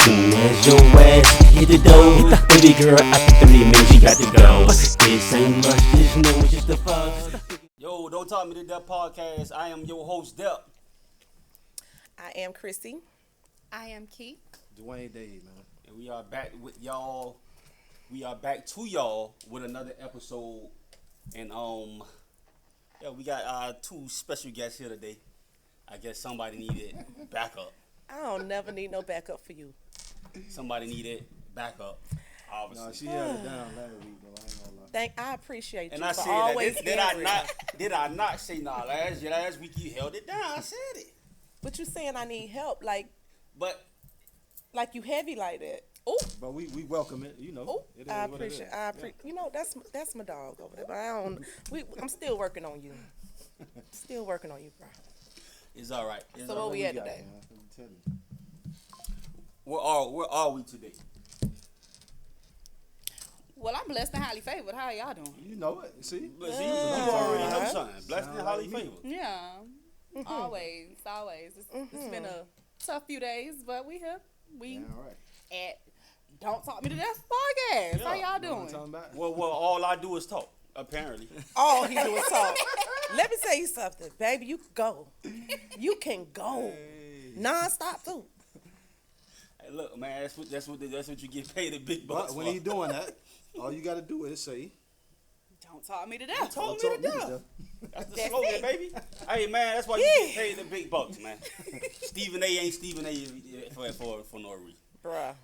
soon as your ass hit the door, baby girl, after 3 minutes you got to go. This ain't rush, this no, it's just the fuss. Yo, Don't Talk Me to Death podcast. I am your host, Depp. I am Chrissy. I am Keith. Dwayne Dave, man. And we are back with y'all. We are back to y'all with another episode. And yeah, we got two special guests here today. I guess somebody needed backup. I don't never need no backup for you. Somebody needed backup. Obviously. No, she held it down last week, though. I ain't gonna lie. I appreciate And you I for said always that. Did I not say nah? Last week you held it down. I said it. But you saying I need help, like you heavy like that. Oh, But we welcome it, you know. oh, It is I what it appreciate. is. You know, that's my dog over there. But I don't. I'm still working on you. Still working on you, bro. It's all right. It's So all what right. we at got, today? man? Let me tell you. Where are we today? Well, I'm blessed and highly favored. How y'all doing? You know it. See? But see, you already know something. Blessed and highly like me. favored. Yeah, always. It's been a tough few days, but we here. We Yeah, all right. at Don't Talk Me to Death podcast. Yeah. How y'all Know what I'm doing? talking about? Well, all I do is talk. Apparently. All he do is talk. Let me tell you something, baby. You can go. You can go. Non-stop too. Hey, look, man, that's what you get paid the big bucks But when for. he doing that, all you got to do is say, Don't Talk Me to Death. Told "Don't me to talk death. death." That's the That's slogan, it. baby. Hey, man, that's why you get paid the big bucks, man. Stephen A. ain't Stephen A. for no reason. Bruh.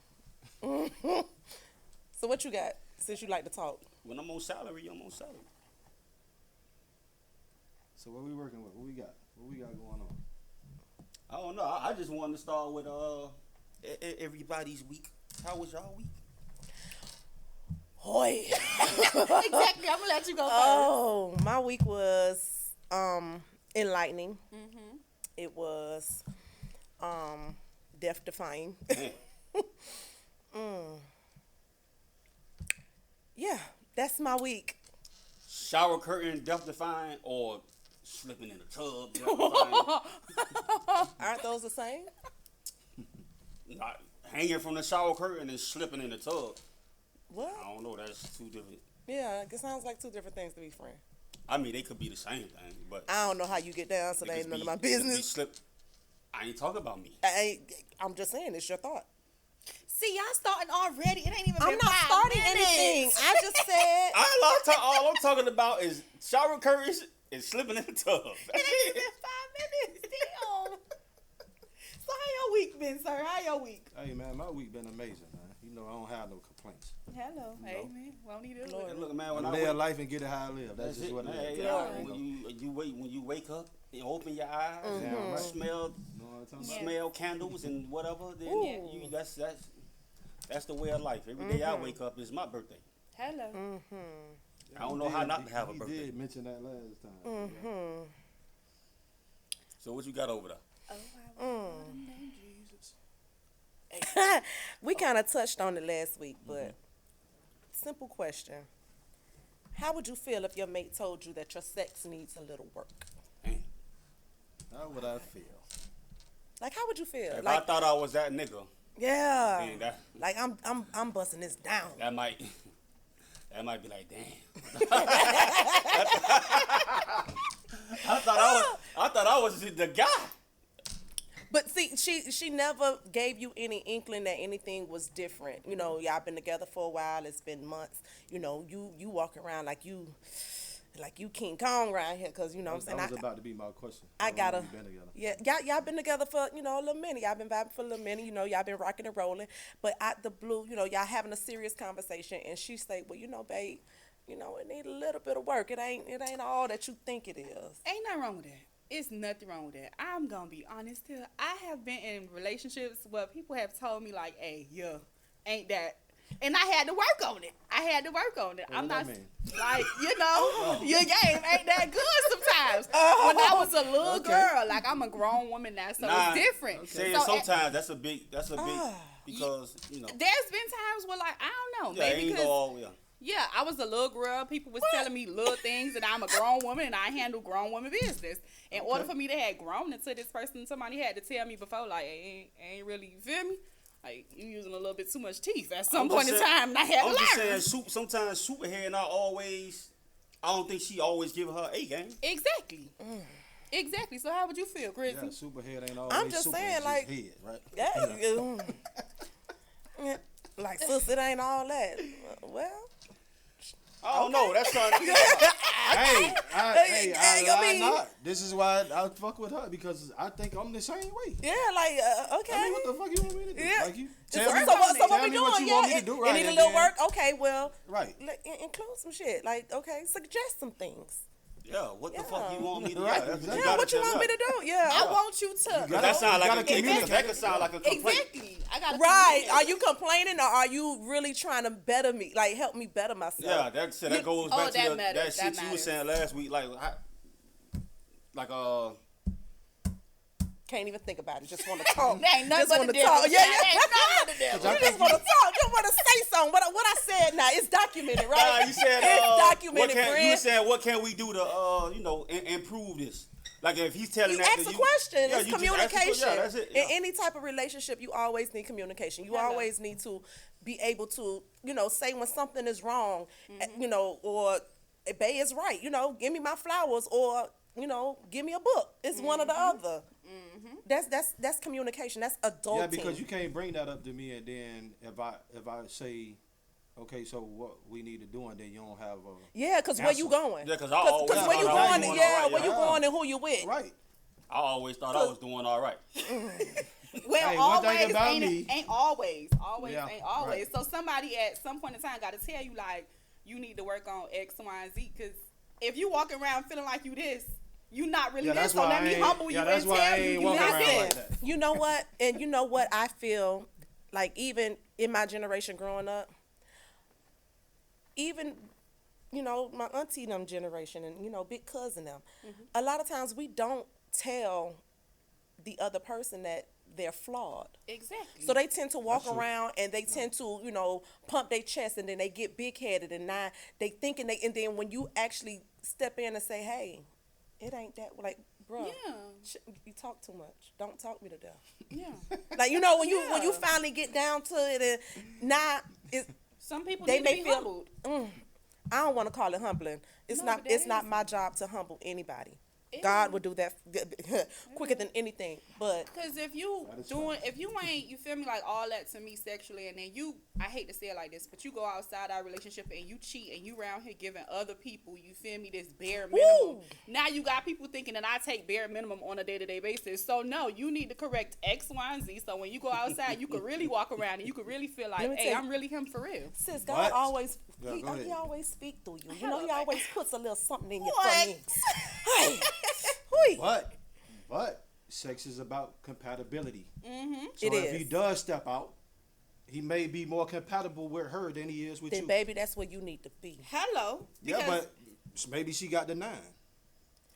So what you got since you like to talk? When I'm on salary, I'm on salary. So what we working with? What we got? What we got going on? I don't know. I just wanted to start with everybody's week. How was y'all week? Hoy. Exactly. I'm gonna let you go first. Oh, my week was enlightening. Mm-hmm. It was death defying. Man, Yeah, that's my week. shower curtain death defying or slipping in the tub death defying? Aren't those the same? Not hanging from the shower curtain and slipping in the tub. What? I don't know. That's two different. Yeah, it sounds like two different things to be friends. I mean, they could be the same thing, but I don't know how you get down, so it that ain't could none be- of my it could be business. I ain't talking about me. I'm just saying, it's your thought. See, y'all starting already. It ain't even I'm been not 5 starting minutes. anything. I just said. All I'm talking about is shower curtains and slipping in the tub. That's It ain't it. even 5 minutes. Damn. So how your week been, sir? How your week? Hey, man, my week been amazing, man. You know, I don't have no complaints. Hello. Hey, man. Won't need to Lord. Look, man, when I I live wake, life and get it how I live. That's just it, what man. it is. Yeah, Yeah. when you wake up, you open your eyes, Damn and right. smell You know what I'm talking about? Yeah. smell candles and whatever. Then Ooh. that's the way of life. Every day I wake up is my birthday. Hello. I don't know how not to have a He birthday. did mention that last time. So what you got over there? Oh, I want to name Jesus. We kind of touched on it last week, but simple question. How would you feel if your mate told you that your sex needs a little work? Damn. How would I feel? Like, how would you feel? If Like, I thought I was that nigga, yeah. then that Like, I'm busting this down. might be like, damn. I thought I was the guy. But see, she never gave you any inkling that anything was different. You know, y'all been together for a while. It's been months. You know, you walk around like you King Kong around here, cause you know what I'm That saying. was about to be my question. I How long gotta, we been together? yeah, y'all been together for, you know, a little minute. Y'all been vibing for a little minute. You know, y'all been rocking and rolling. But out the blue, you know, y'all having a serious conversation, and she say, well, you know, babe, you know, it need a little bit of work. It ain't all that you think it is. Ain't nothing wrong with that. It's nothing wrong with that. I'm gonna be honest here. I have been in relationships where people have told me like, "Hey, yeah, ain't that," and I had to work on it. I'm What not that mean? like, you know, your game ain't that good sometimes. When I was a little girl, like I'm a grown woman now, so Nah, it's different. Saying So, sometimes that's a big because you know. there's been times where like I don't know, Yeah, maybe ain't because go all yeah. yeah, I was a little girl. People was telling me little things, and I'm a grown woman, and I handle grown woman business. In order for me to have grown into this person, somebody had to tell me before, like, ain't really, you feel me? Like, you using a little bit too much teeth at some I'm point just in saying- time, and I had to I'm just learn. saying, sometimes Superhead not always. I don't think she always giving her A game. Exactly. Exactly. So how would you feel, Chrissy? Yeah, superhead ain't always I'm just super, saying, it's like- head, right? Yeah. Like, sis, it ain't all that. Well, I don't know. That's trying to. Hey, I I mean- not. This is why I fuck with her because I think I'm the same way. yeah, like, okay. I mean, what the fuck you want me to do? Yeah. Like you So, tell me, what tell we me doing? what you Yeah, want me to it- do, it right? need a and little then- work. Okay, well, Right. include some shit. Like, okay, suggest some things. Yeah, what the Yeah. fuck you want me to do? Right, Yeah, exactly. Yeah, what you want me to do? Yeah. I want you to. That sound like gotta a communicate. that could sound like a complaint. Exactly. I got to. Right. Are you complaining or are you really trying to better me? Like, help me better myself? Yeah, that goes back to that that matters, shit that you was matters. saying last week. Can't even think about it. Just want to talk. There ain't nothing Just but wanna the devil. talk. Yeah, There ain't nothing but the devil. You just want to talk. You want to say something. What I said now, it's documented, right? you said it's documented, you friend. said what can we do to improve this? Like if he's telling You that ask to a you, question. yeah, It's you just ask a communication. question. Yeah, that's it. Yeah. In any type of relationship, you always need communication. You Hello. always need to be able to, say when something is wrong, Mm-hmm. or Bay is right. Give me my flowers, or give me a book. It's one or the Mm-hmm. other. That's communication. That's adulting. Yeah, because you can't bring that up to me and then if I say, okay, so what we need to do, and then you don't have a Yeah, because where you going? Yeah, 'cause I always Because where you thought I was going? doing Yeah, all right, where you yeah. going and who you with? right. I always thought I was doing all right. Well, Hey, one thing always about ain't, me- ain't always. Always Yeah, ain't always. right. So somebody at some point in time got to tell you, like, you need to work on X, Y, and Z. Because if you walking around feeling like you this, you not really Yeah, this. that's So why let I me ain't- humble you yeah, that's and why tell I you ain't you walking not around this. like that. You know what? And you know what I feel like, even in my generation growing up, even, my auntie them generation and, big cousin them, a lot of times we don't tell the other person that they're flawed. Exactly. So they tend to walk That's true. around and they tend to, pump their chest, and then they get big headed, and now they thinking and then when you actually step in and say, hey, it ain't that, like, bro, Yeah. you talk too much. Don't talk me to death. Yeah. Like, when you finally get down to it, and now Some people they need may to be feel. humbled. I don't want to call it humbling. It's No, not. but that It's not is. my job to humble anybody. It God is. would do that quicker than anything. But Because if you if you ain't, you feel me, like all that to me sexually, and then I hate to say it like this, but you go outside our relationship and you cheat, and you around here giving other people, you feel me, this bare minimum. Woo! Now you got people thinking that I take bare minimum on a day-to-day basis. So no, you need to correct X, Y, and Z. So when you go outside, you can really walk around and you can really feel like, Let me hey, tell you- I'm really him for real. sis, God What? always Yeah, he go ahead. always speak through you. He Hello, always puts a little something in your What? feelings. Hey, hui. But sex is about compatibility. Mm-hmm. So It if is. he does step out, he may be more compatible with her than he is with Then you. baby, that's where you need to be. Hello. Yeah, Because- but maybe she got the 9.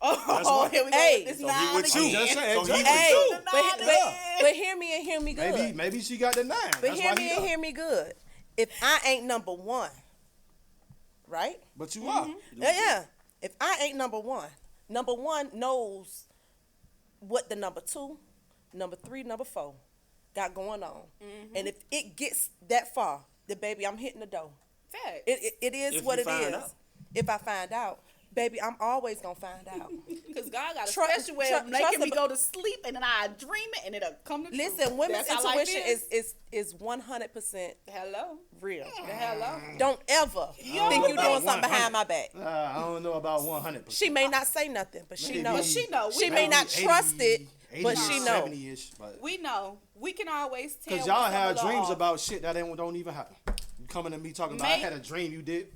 Oh, here we go. Hey. It's So nine he with you. again. Just saying, So he exactly. with Hey, you. but hear me and hear me good. Maybe she got the 9. But That's hear why me he and up. hear me good. If I ain't number one, right? But you are. Yeah. If I ain't number one knows what the number 2, number 3, number 4 got going on. And if it gets that far, then baby, I'm hitting the door. Fact. It is If what you it find is. out. If I find out, baby, I'm always gonna find out. Because God got a Tru- special way tru- of making trust me ab- go to sleep, and then I dream it, and it'll come to Listen, true. women's That's how life intuition is 100% Hello. real. The hello. Don't ever think you doing something behind my back. I don't know about 100%. She may not say nothing, but she Maybe- knows. But she know. She We may know. not trust it, but 80, she know. 70-ish, but We know. We can always tell. because y'all when have some of dreams the- about shit that don't even happen. You coming to me talking about I May- had a dream you did.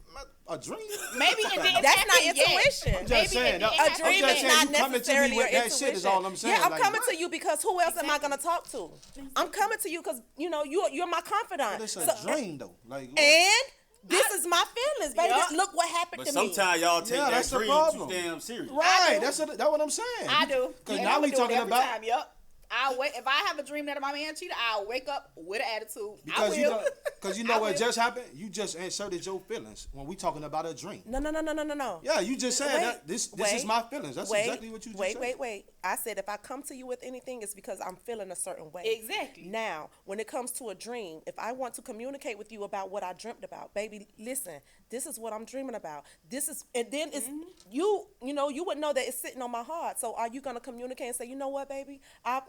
A dream? Maybe it didn't That's not happen yet. intuition. I'm just Maybe saying. it that- didn't A happen dream I'm is just yet. saying, not you coming to me necessarily with your that shit is intuition. all I'm saying. Yeah, I'm Like, coming what? to you because who else am I gonna talk to? I'm coming to you because you're my confidant. But it's a So- dream though. Like what? And this is my feelings, baby. Yeah. Look what happened But to me. sometimes y'all take Yeah, that that's the dream problem. too damn serious. Right, do. that's what I'm saying. I do. Because And now I'ma we do it talking every about time, yup. If I have a dream that my man cheated, I'll wake up with an attitude. Because I will. you know what just happened? You just inserted your feelings when we talking about a dream. No. Yeah, you just said that this is my feelings. That's exactly what you just said. Wait. I said if I come to you with anything, it's because I'm feeling a certain way. Exactly. Now, when it comes to a dream, if I want to communicate with you about what I dreamt about, baby, listen, this is what I'm dreaming about. This is, and then it's you know, you would know that it's sitting on my heart. So are you gonna communicate and say, you know what, baby, I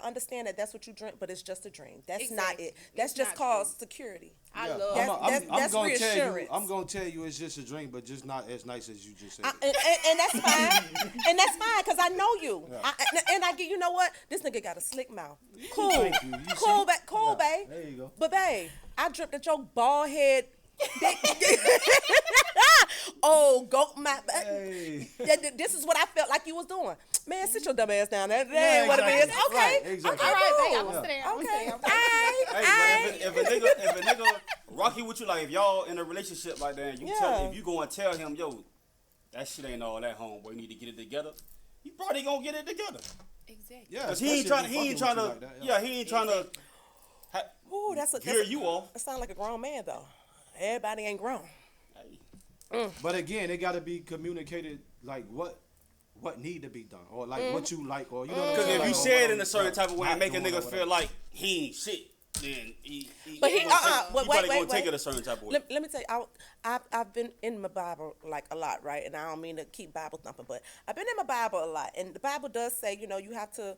understand that that's what you dreamt, but it's just a dream. That's not it. That's It's just not called true. security. I Yeah. love That's gonna reassurance. I'm gonna tell you it's just a dream, but just not as nice as you just said. And that's fine. And that's fine because I know you. Yeah. And I get, you know what? This nigga got a slick mouth. Cool. Thank you. You Cool, see? cool, Yeah, babe. there you go. But babe, I dripped at your bald head. Oh, go my. Hey. This is what I felt like you was doing. Man, sit your dumb ass down. That Yeah, ain't what it is. exactly. Okay. Right, exactly. All right, babe, cool. I'm staying. Okay. Hey, but if a nigga rocky with you, like if y'all in a relationship like that, and if you go and tell him, yo, that shit ain't all that, homeboy, you need to get it together. You probably gonna get it together. Exactly. Yeah, Cause he ain't trying to. Yeah, he ain't trying to. Ooh, that's Gear you off. That sound like a grown man though. Everybody ain't grown. But again, it got to be communicated like what need to be done, or like what you like, or you know. Because if like, you say it in a certain type of way, and not make a doing nigga or feel whatever. like he ain't shit, then he But he probably wait. gonna take it a certain type of way. Let me tell you, I've been in my Bible like a lot, right? And I don't mean to keep Bible thumping, but I've been in my Bible a lot, and the Bible does say, you know, you have to.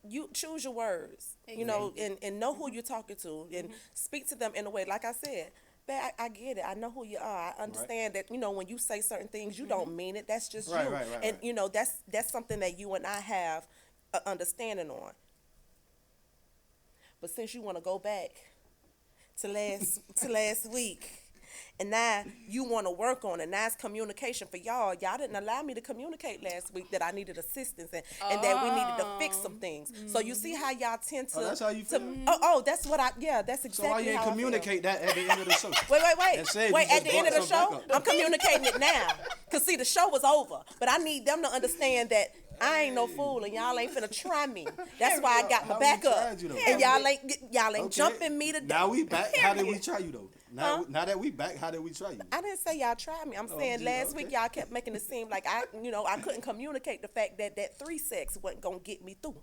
You choose your words, you know, and know who you're talking to, and speak to them in a way. Like I said, babe, I get it. I know who you are. I understand that, you know, when you say certain things, you don't mean it. That's just Right, you. right, And, you know, that's something that you and I have an understanding on. But since you want to go back to last week, and now you want to work on it. Now it's communication for y'all. Y'all didn't allow me to communicate last week that I needed assistance and that we needed to fix some things. So you see how y'all tend to. Oh, that's how you feel? That's what I. Yeah, that's exactly. So why you ain't how I feel. communicate that at the end of the show? Wait. And say if Wait, you at just the end of the brought some show, back up. I'm communicating it now. Because, see, the show was over. But I need them to understand that I ain't no fool and y'all ain't finna try me. That's why I got my How back we up. tried you, though? And y'all ain't Okay. jumping me to Now death. we back. How did we try you though? Now that we back, how did we try you? I didn't say y'all tried me. I'm saying gee, last okay. week y'all kept making it seem like I couldn't communicate the fact that 3 sex wasn't gonna get me through.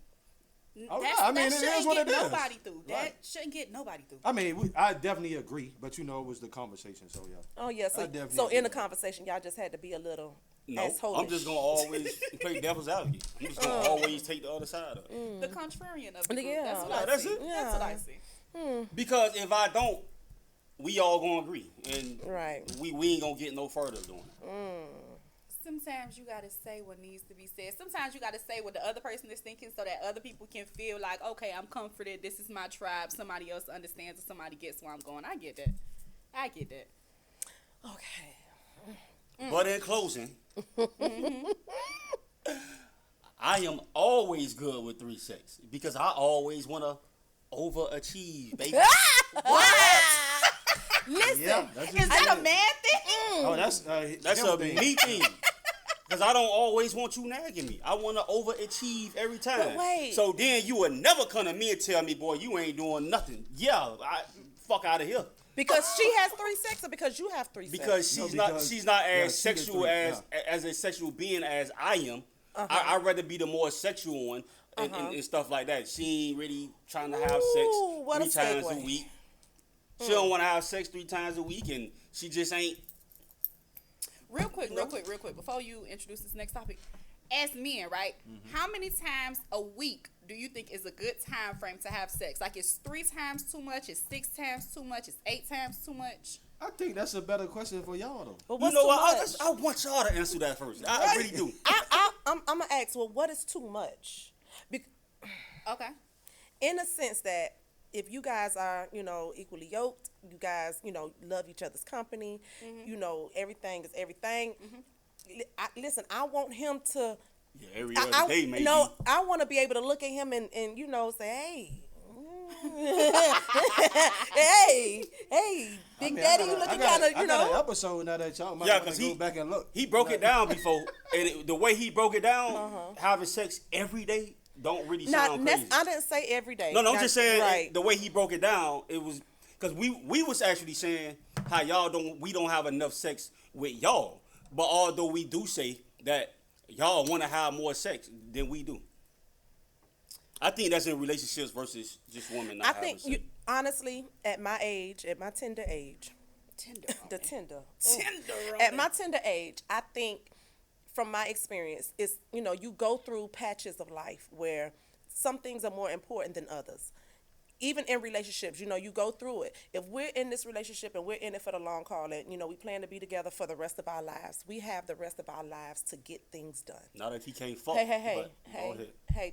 Oh, That yeah, I mean, it shouldn't is what get it is. nobody through. That Right. shouldn't get nobody through. I mean, I definitely agree, but you know, it was the conversation, so yeah. Oh yeah, I definitely so agree in the with that. conversation y'all just had to be a little No, asshole. I'm just gonna always play devil's advocate. I'm just gonna always take the other side of it. The contrarian of the group. Yeah. That's what Yeah, I that's see. it. That's what I see. Because if I don't, we all gonna agree, and Right. we ain't gonna get no further doing it. Sometimes you gotta say what needs to be said. Sometimes you gotta say what the other person is thinking so that other people can feel like, okay, I'm comforted. This is my tribe. Somebody else understands or somebody gets where I'm going. I get that. Okay. But in closing, I am always good with 3 sex because I always wanna overachieve, baby. Listen, Yeah, that's Is that a man thing? Oh, that's That's him a thing. me thing. Because I don't always want you nagging me. I want to overachieve every time. But wait. So then you would never come to me and tell me, boy, you ain't doing nothing. Yeah, fuck out of here. because she has 3 sex or because you have 3 sex? Because No, she's not because- she's not yeah, as she sexual the as three, as a sexual being as I am. I'd rather be the more sexual one and stuff like that. She ain't really trying to have Ooh, what sex a 3 times a segue. week. She don't want to have sex 3 times a week, and she just ain't. Real quick, before you introduce this next topic. As men, right? How many times a week do you think is a good time frame to have sex? Like, is 3 times too much? Is 6 times too much? Is 8 times too much? I think that's a better question for y'all though. But You what's know too what? much? I want y'all to answer that first. I really do. I'm gonna ask. Well, what is too much? Okay. In a sense that if you guys are, you know, equally yoked, you guys, you know, love each other's company, you know, everything is everything. Listen, I want him to. Yeah, every other day, maybe. No, I want to be able to look at him and you know say, hey, Big Daddy, you looking kind of, you I got an know. episode now that y'all might Yeah, want 'cause to go back and look. He broke it down before, and the way he broke it down, having sex every day, don't really sound crazy. I didn't say every day. No, I'm just saying right. the way he broke it down. It was because we was actually saying how we don't have enough sex with y'all, but although we do say that y'all want to have more sex than we do. I think that's in relationships versus just women not having sex. Honestly, at my age, at my tender age, Tender. At my tender age, I think from my experience, it's, you go through patches of life where some things are more important than others. Even in relationships, you go through it. If we're in this relationship and we're in it for the long haul and, we plan to be together for the rest of our lives, we have the rest of our lives to get things done. Not if he can't fuck. Hey,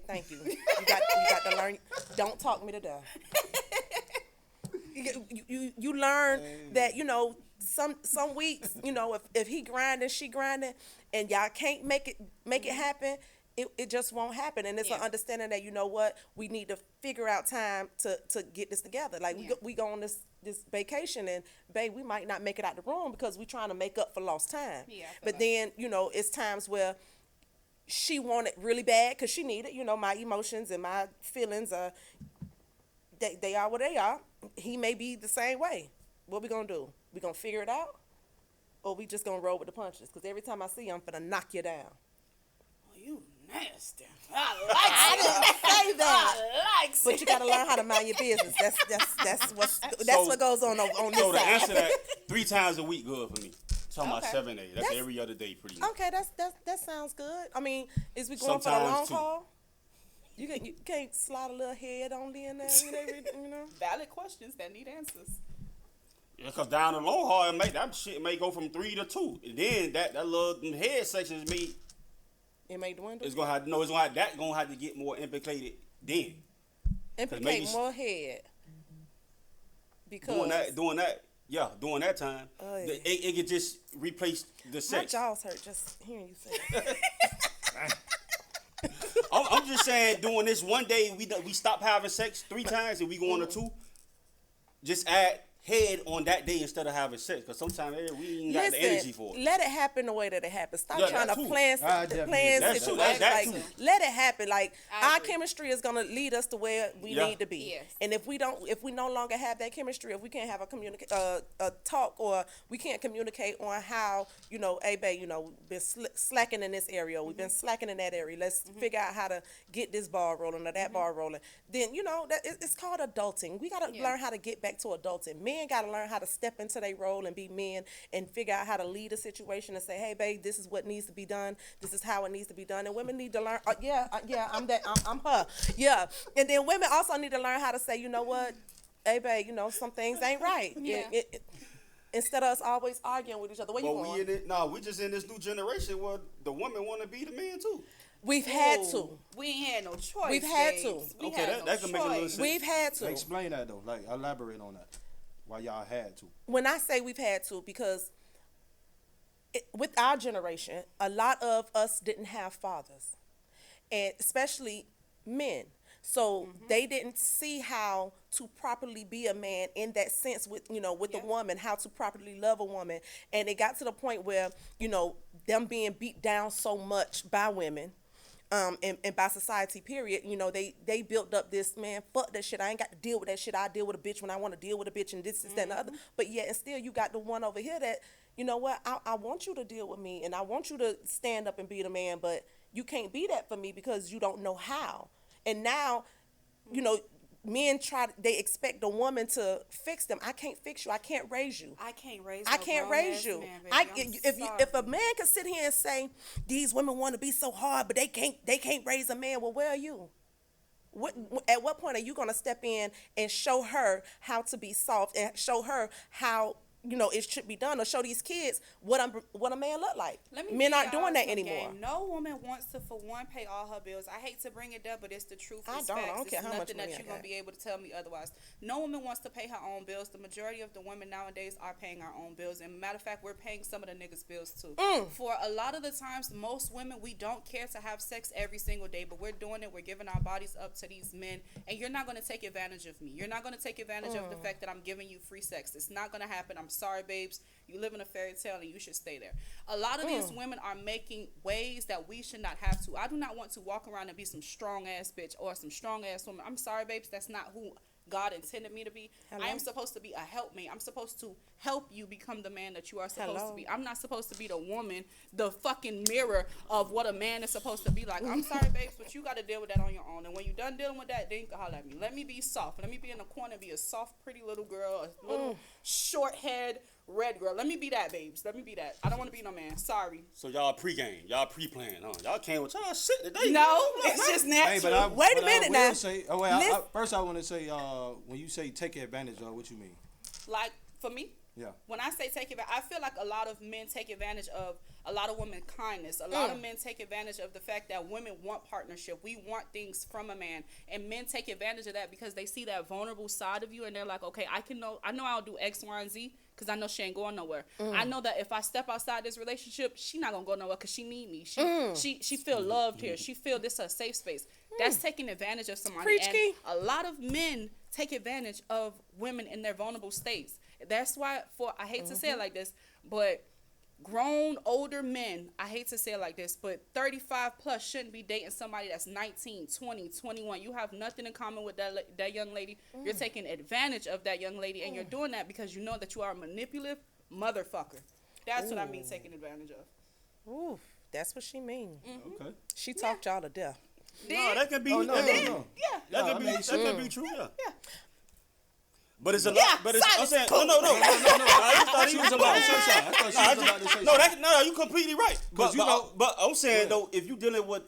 thank you. You got to learn. Don't talk me to death. You learn that, some weeks, if he grinding, she grinding, and y'all can't make it happen, it just won't happen. And it's an understanding that, we need to figure out time to get this together. Like we go on this vacation and babe, we might not make it out the room because we're trying to make up for lost time. Yeah, but then, it's times where she want it really bad because she need it. My emotions and my feelings are, they are what they are. He may be the same way. What we gonna do? We gonna figure it out? Or we just gonna roll with the punches? Because every time I see you, I'm finna knock you down. Oh, you nasty. I didn't say that. I like it. But you gotta learn how to mind your business. That's what goes on this so side. So to answer that, 3 times a week good for me. Talking about 7 days. That's every other day pretty much. Okay, that sounds good. I mean, is we going for the long haul? You can't slide a little head on in there, Valid questions that need answers. Yeah, because down the long haul, that shit may go from 3 to 2. And then that little head section is it may dwindle. It's gonna have to get more implicated then. Implicate more head. Because during that time, it could just replace the sex. My jaws hurt just hearing you say that. I'm just saying, doing this one day, we stop having sex 3 times and we go on to 2. Just add head on that day instead of having sex, because sometimes we ain't got the energy for it. Let it happen the way that it happens. Stop trying to plan situations. Let it happen. Like our chemistry is gonna lead us to where we need to be. Yes. And if we no longer have that chemistry, if we can't have a talk, or we can't communicate on how, hey babe, we've been slacking in this area, we've been slacking in that area. Let's figure out how to get this ball rolling or that ball rolling. Then that it's called adulting. We gotta learn how to get back to adulting. Men got to learn how to step into their role and be men and figure out how to lead a situation and say, hey, babe, this is what needs to be done. This is how it needs to be done. And women need to learn, I'm her. Yeah. And then women also need to learn how to say, you know what, hey, babe, some things ain't right. Yeah. Instead of us always arguing with each other. Where you going? We just in this new generation where the women want to be the man too. We've had to. We ain't had no choice. We've had to. That can make a little sense. We've had to. Explain that though. Like, elaborate on that. Why y'all had to? When I say we've had to, because with our generation, a lot of us didn't have fathers, and especially men. So they didn't see how to properly be a man in that sense with a woman, how to properly love a woman. And it got to the point where, them being beat down so much by women, and by society, period, they built up this, man, fuck that shit. I ain't got to deal with that shit. I deal with a bitch when I want to deal with a bitch, and this, that, and the other. But yet, and still, you got the one over here that, I want you to deal with me, and I want you to stand up and be the man, but you can't be that for me because you don't know how. And now, men they expect a woman to fix them. I can't fix you. I can't raise you. I can't raise you. Man, if a man can sit here and say these women want to be so hard, but they can't raise a man, well, where are you? At what point are you gonna step in and show her how to be soft and show her how it should be done, or show these kids what a man look like? Men aren't doing that anymore. No woman wants to, for one, pay all her bills. I hate to bring it up, but it's the truth. I don't care how much money I got. Nothing that you're going to be able to tell me otherwise. No woman wants to pay her own bills. The majority of the women nowadays are paying our own bills. And matter of fact, we're paying some of the niggas' bills too. For a lot of the times, most women, we don't care to have sex every single day, but we're doing it. We're giving our bodies up to these men. And you're not going to take advantage of me. You're not going to take advantage of the fact that I'm giving you free sex. It's not going to happen. I'm sorry, babes. You live in a fairy tale and you should stay there. A lot of these women are making ways that we should not have to. I do not want to walk around and be some strong ass bitch or some strong ass woman. I'm sorry, babes. That's not who God intended me to be. Hello? I am supposed to be a helpmate. I'm supposed to help you become the man that you are supposed to be. I'm not supposed to be the woman, the fucking mirror of what a man is supposed to be like. I'm sorry, babes, but you got to deal with that on your own. And when you're done dealing with that, then you can holler at me. Let me be soft. Let me be in the corner, be a soft, pretty little girl, a little short-haired red girl. Let me be that, babes. Let me be that. I don't want to be no man. Sorry. So y'all pre-game, y'all pre-plan, huh? Y'all came with y'all shit today. No, it's just natural. Wait a minute now. First, I want to say, when you say take advantage of, what you mean? Like, for me, Yeah. when I say take advantage, I feel like a lot of men take advantage of a lot of women kindness. A lot of men take advantage of the fact that women want partnership. We want things from a man, and men take advantage of that because they see that vulnerable side of you, and they're like, okay, I know I'll do X, Y, and Z because I know she ain't going nowhere. I know that if I step outside this relationship, she not gonna go nowhere because she need me. She feel loved here. She feel this a safe space. That's taking advantage of somebody. Preach, and Key. a lot of men take advantage of women in their vulnerable states. That's why, I hate to say it like this, but grown, older men, I hate to say it like this, but 35 plus shouldn't be dating somebody that's 19, 20, 21. You have nothing in common with that young lady. You're taking advantage of that young lady, and you're doing that because you know that you are a manipulative motherfucker. That's what I mean, taking advantage of. Ooh, that's what she mean. Okay. She talked y'all to death. No, that can be. Oh, no. Yeah. That can be true. Yeah. Yeah. But it's a Yeah, lot. But it's, I'm saying, no. I just thought she was about to say something. I thought she was about to say something. No, you completely right. But you know- but I'm saying though, if you dealing with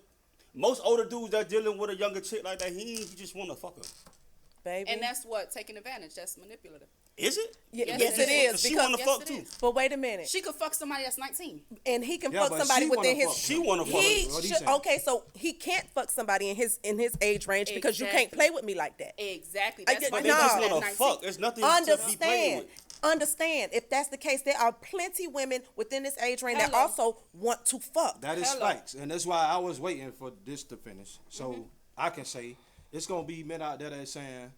most older dudes that dealing with a younger chick like that, he just want to fuck her. Baby. And that's what, taking advantage. That's manipulative. Is it? Yes, Yes, it is. She Because, want to yes, fuck it too. is. but wait a minute. She could fuck somebody that's 19. And he can Yeah, fuck but somebody she within wanna his. fuck. She want to fuck He her. What he should, saying? okay, so he can't fuck somebody in his age range because you can't Exactly. play with me like that. Exactly. I That's get- why But they No. just at want to 19. fuck. There's nothing to be playing with. Understand. If that's the case, there are plenty women within this age range that Hello. also want to fuck. That is Hello. facts, and that's why I was waiting for this to finish, so I can say it's gonna be men out there that saying,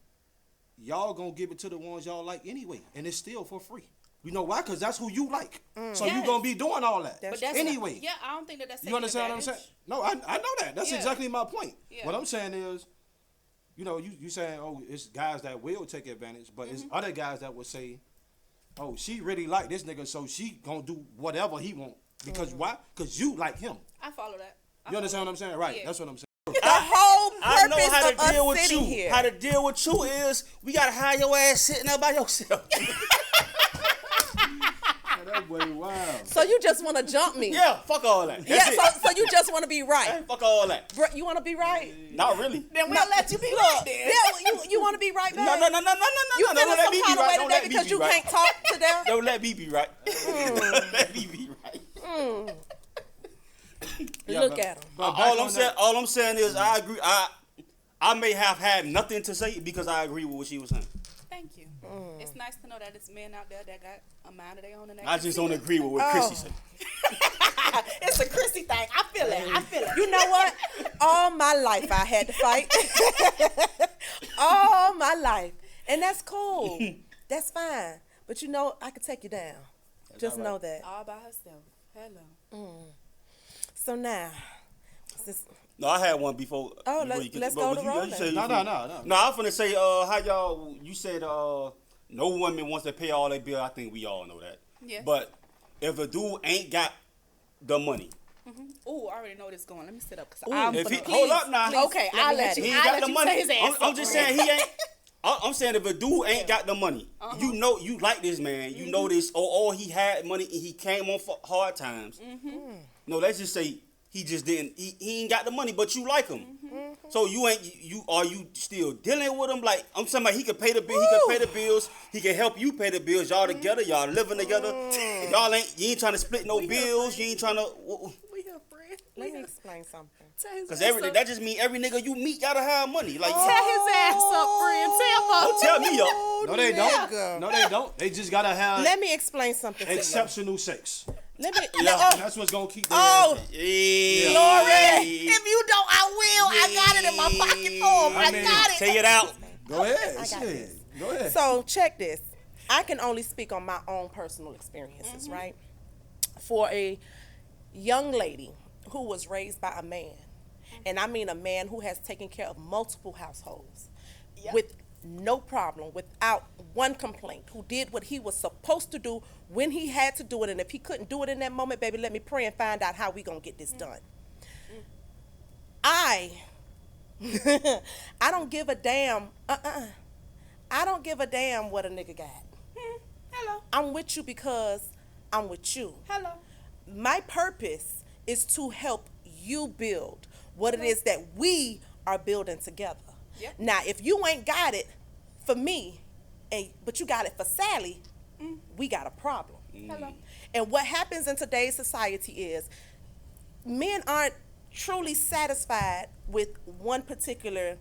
y'all gonna give it to the ones y'all like anyway, and it's still for free. You know why? Because that's who you like. So you Yes. gonna be doing all that. That's But that's anyway. Not, yeah, I don't think that's. You understand what I'm saying? No, I know that. That's Yeah. exactly my point. Yeah. What I'm saying is, you saying, oh, it's guys that will take advantage, but it's other guys that would say, oh, she really like this nigga, so she gonna do whatever he want. Because why? Because you like him. I follow that. You understand what I'm saying? Right. Yeah. That's what I'm saying. The whole I know purpose how of to deal us with sitting you. here. How to deal with you is we gotta hide your ass sitting there by yourself. That boy wild. So you just want to jump me? Yeah, fuck all that. Yeah. That's it. So you just want to be right? Fuck all that. Bro, you want to be right? Not really. Then we'll let you be right then. Yeah, you want to be right, baby? No. You Don't feeling let some me be kind of right. way Don't today let me because be you right. can't talk to them? Don't let me be right. Don't let me be right. Look at them. But back on that- All I'm saying is I agree. I may have had nothing to say because I agree with what she was saying. Thank you. It's nice to know that it's men out there that got a mind of their own. And I just don't agree with what Chrissy said. It's a Chrissy thing. I feel it. You know what? All my life I had to fight. All my life. And that's cool. That's fine. But you know, I can take you down. Just know that. All by herself. Hello. So now, since No, I had one before. Oh, before let's- you get let's but go what to you rolling. say you No. finna- No, I'm finna say how y'all. You said no woman wants to pay all their bill. I think we all know that. Yes. But if a dude ain't got the money, Oh, I already know this going. Let me sit up because Ooh. I'm. if he Please, hold up now, please. Okay, Let I'll me let have you. it. he I'll ain't got let the you money. say his ass. I'm just saying he ain't. I'm saying if a dude ain't got the money, you know you like this man. You know this. Or he had money and he came on for hard times. No, let's just say he just didn't. He ain't got the money, but you like him. So you ain't are you still dealing with him? Like I'm saying, he can pay the bill. He can pay the bills. He can help you pay the bills. Y'all together. Y'all living together. Y'all you ain't trying to split no bills. You ain't trying to. We your friend. let me explain something. Cause that just mean every nigga you meet gotta have money. Like Tell his ass up, friend. don't tell me up. No, they don't. Nigga. No, they don't. They just gotta have Let me explain something to you. exceptional sex. Let me. Yeah. And that's what's gonna keep their Oh, ass. Yeah. Glory. If you don't, I will. I got it in my pocket for him. I mean, got it. Take it out. Go ahead. got Shit. this. Go ahead. so check this. I can only speak on my own personal experiences, right? For a young lady who was raised by a man, and I mean a man who has taken care of multiple households with no problem, without one complaint, who did what he was supposed to do when he had to do it, and if he couldn't do it in that moment, baby, let me pray and find out how we gonna get this done. I don't give a damn. I don't give a damn what a nigga got. Hello. I'm with you because I'm with you. Hello. My purpose is to help you build what it is that we are building together. Yep. Now, if you ain't got it for me, but you got it for Sally, we got a problem. Hello. And what happens in today's society is men aren't truly satisfied with one particular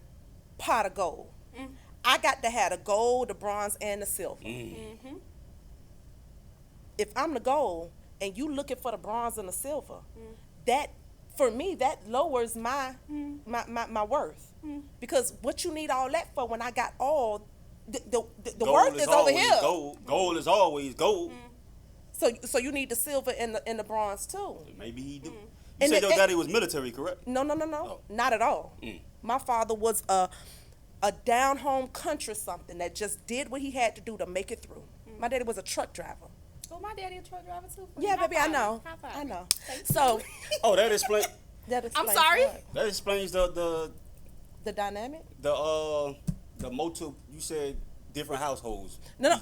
pot of gold. I got to have the gold, the bronze, and the silver. If I'm the gold and you looking for the bronze and the silver, that, for me, that lowers my worth. Because what you need all that for when I got all, the worth is over here. Gold is always gold. So you need the silver and the bronze too. Maybe he do. You And said it- your daddy was military, correct? No, not at all. My father was a down home country something that just did what he had to do to make it through. My daddy was a truck driver. Oh, my daddy a truck driver too. Yeah, High baby, I five. know. High five. I know. Thank So Oh, that explains. that I'm explains sorry? what? That explains The dynamic. the multiple. You said different households. No.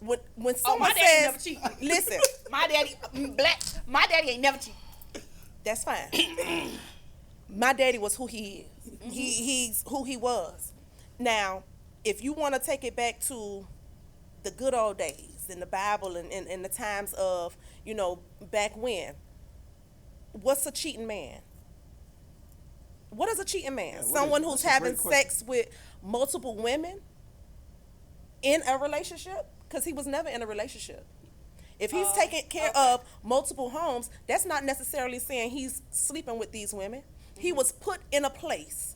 When Oh, someone my daddy never says, cheat. listen, My daddy, black. My daddy ain't never cheat. that's fine. My daddy was who he is. He's who he was. Now, if you want to take it back to the good old days in the Bible and the times of, back when, what's a cheating man? What is a cheating man? Yeah, Someone who's that's a great having question. sex with multiple women in a relationship? Because he was never in a relationship. If he's taking care of multiple homes, that's not necessarily saying he's sleeping with these women. He was put in a place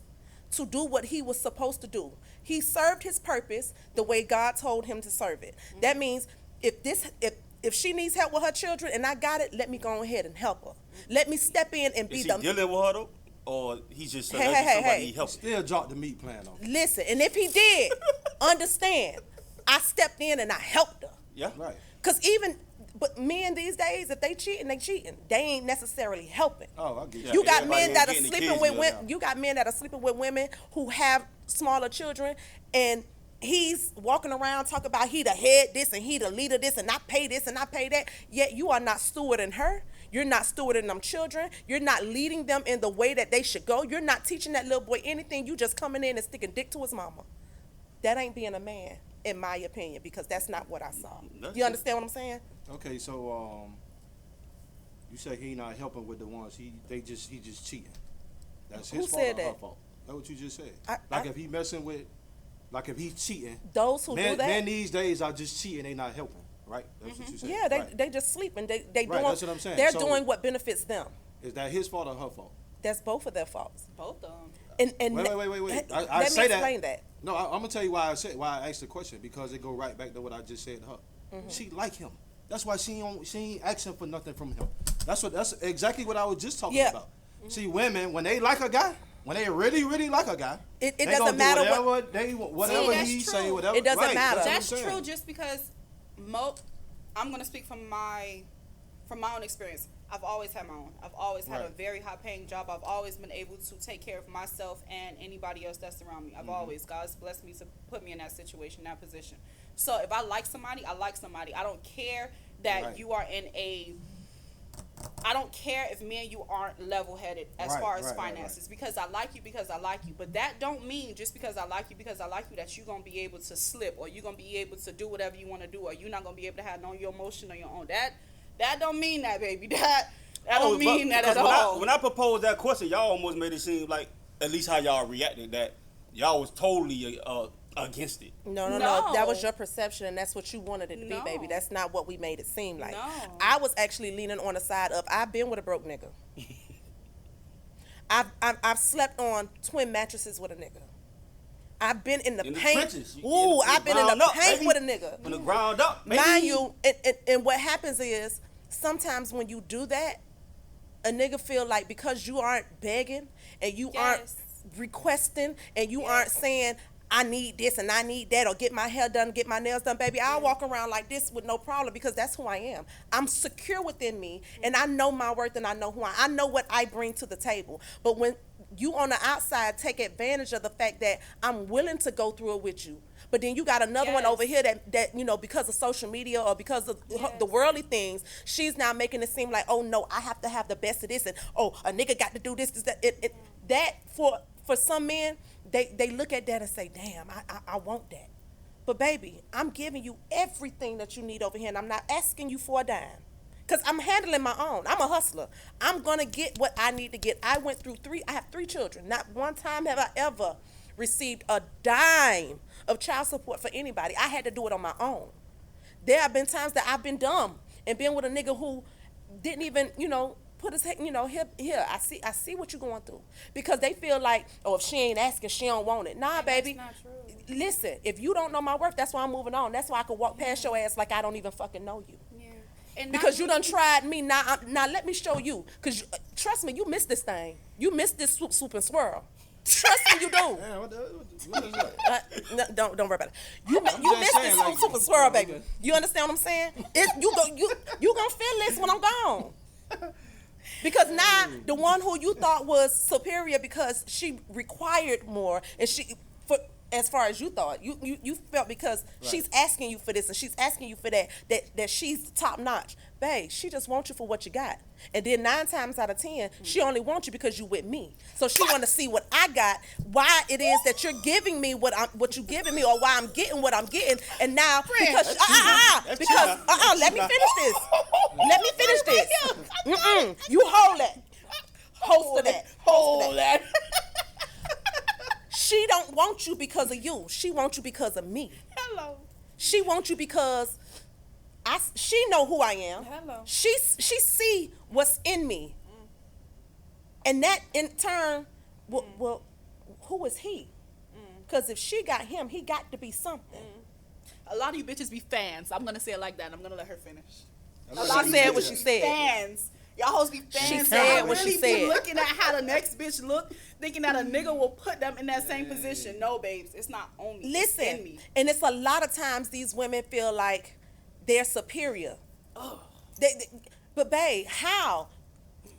to do what he was supposed to do. He served his purpose the way God told him to serve it. That means if she needs help with her children and I got it, let me go ahead and help her. Let me step in and be Is he the dealing with her though, or he's just Hey, that's just hey, somebody hey. he helping? Still drop the meat plan on. listen. And if he did, understand, I stepped in and I helped her. Yeah. Right. Cause but men these days, if they cheating, they cheating. They ain't necessarily helping. Oh, I get you. Yeah. You got everybody men ain't that are getting the sleeping kids with together women. now. You got men that are sleeping with women who have smaller children, and he's walking around talking about he the head this and he the leader this and I pay this and I pay that. Yet you are not stewarding her. You're not stewarding them children. You're not leading them in the way that they should go. You're not teaching that little boy anything. You just coming in and sticking dick to his mama. That ain't being a man, in my opinion, because that's not what I saw. That's You it. understand what I'm saying? Okay, so you say he not helping with the ones he just cheating. That's his Who fault said or her that? fault. That's what you just said. I- If he messing with, like if he's cheating, Those who do that. men these days are just cheating. They not helping, right? That's what you said. Yeah, right. they just sleeping. They Right, doing. that's what I'm saying. They're So- doing what benefits them. Is that his fault or her fault? That's both of their faults. Both of them. And Wait. let I me say explain that. No, I'm gonna tell you why I asked the question, because it go right back to what I just said to her. Mm-hmm. She like him. That's why she ain't asking for nothing from him. That's exactly what I was just talking Yeah. about. See, women, when they like a guy, when they really like a guy, It they doesn't gonna matter do what. whatever that's he true. say, whatever. It doesn't right, matter. what I'm That's saying. true. Just because I'm gonna speak from my own experience. I've always had my own. I've always had a Right. very high paying job. I've always been able to take care of myself and anybody else that's around me. Mm-hmm. I've always, God's blessed me to put me in that situation, that position. So if I like somebody, I like somebody. I don't care that Right. you are I don't care if me and you aren't level headed as Right, far as right, finances, because I like you because I like you. But that don't mean just because I like you that you're gonna be able to slip, or you're gonna be able to do whatever you want to do, or you're not gonna be able to have no your emotion on your own. That don't mean that, baby. That don't mean that at because all. When I proposed that question, y'all almost made it seem like, at least how y'all reacted, that y'all was totally against it. No. No. That was your perception, and that's what you wanted it to No. be, baby. That's not what we made it seem like. No. I was actually leaning on the side of I've been with a broke nigga. I've slept on twin mattresses with a nigga. I've been in the In the paint. trenches. Ooh, I've been in the ground up, paint baby. with a nigga. From the ground up, baby. Mind you, and what happens is sometimes when you do that, a nigga feel like because you aren't begging and you aren't requesting and you aren't saying I need this and I need that or get my hair done, get my nails done, baby, I'll walk around like this with no problem because that's who I am. I'm secure within me and I know my worth and I know who I know what I bring to the table. But when you on the outside take advantage of the fact that I'm willing to go through it with you, but then you got another one over here that you know, because of social media or because of the worldly things, she's now making it seem like, oh no, I have to have the best of this, and oh, a nigga got to do this, that for some men, they look at that and say, damn, I want that. But baby, I'm giving you everything that you need over here, and I'm not asking you for a dime. Because I'm handling my own. I'm a hustler. I'm going to get what I need to get. I have 3 children. Not one time have I ever received a dime of child support for anybody. I had to do it on my own. There have been times that I've been dumb and been with a nigga who didn't even, you know, put his head, you know, here, I see what you're going through. Because they feel like, oh, if she ain't asking, she don't want it. Nah, baby. That's not true. Listen, if you don't know my worth, that's why I'm moving on. That's why I could walk past your ass like I don't even fucking know you. Yeah. And Because you done tried me, now let me show you. Because trust me, you missed this thing. You missed this swoop and swirl. Trust me, you do. Man, what is that? No, don't worry about it. You missed this saying, swoop and swirl, baby. You understand what I'm saying? You gonna feel this when I'm gone. Because now the one who you thought was superior because she required more, and as far as you thought, you felt because she's asking you for this and she's asking you for that she's top notch. Babe, she just wants you for what you got. And then 9 times out of 10, she only wants you because you with me. So she want to see what I got, why it is that you're giving me what you giving me, or why I'm getting what I'm getting. And now because let me finish this. Let me finish this. You hold that. Hold that. She don't want you because of you. She wants you because of me. Hello. She wants you because she know who I am. Hello. She see what's in me. And that in turn, well, who is he? Because if she got him, he got to be something. A lot of you bitches be fans. I'm gonna say it like that. I'm gonna let her finish. She said what she said. Fans. Y'all hoes be fans. She said what she Be said. looking at how the next bitch look, thinking that a nigga will put them in that same position. No, babes, it's not on me. It's in Listen, me. and it's a lot of times these women feel like they're superior. Oh. But babe, how?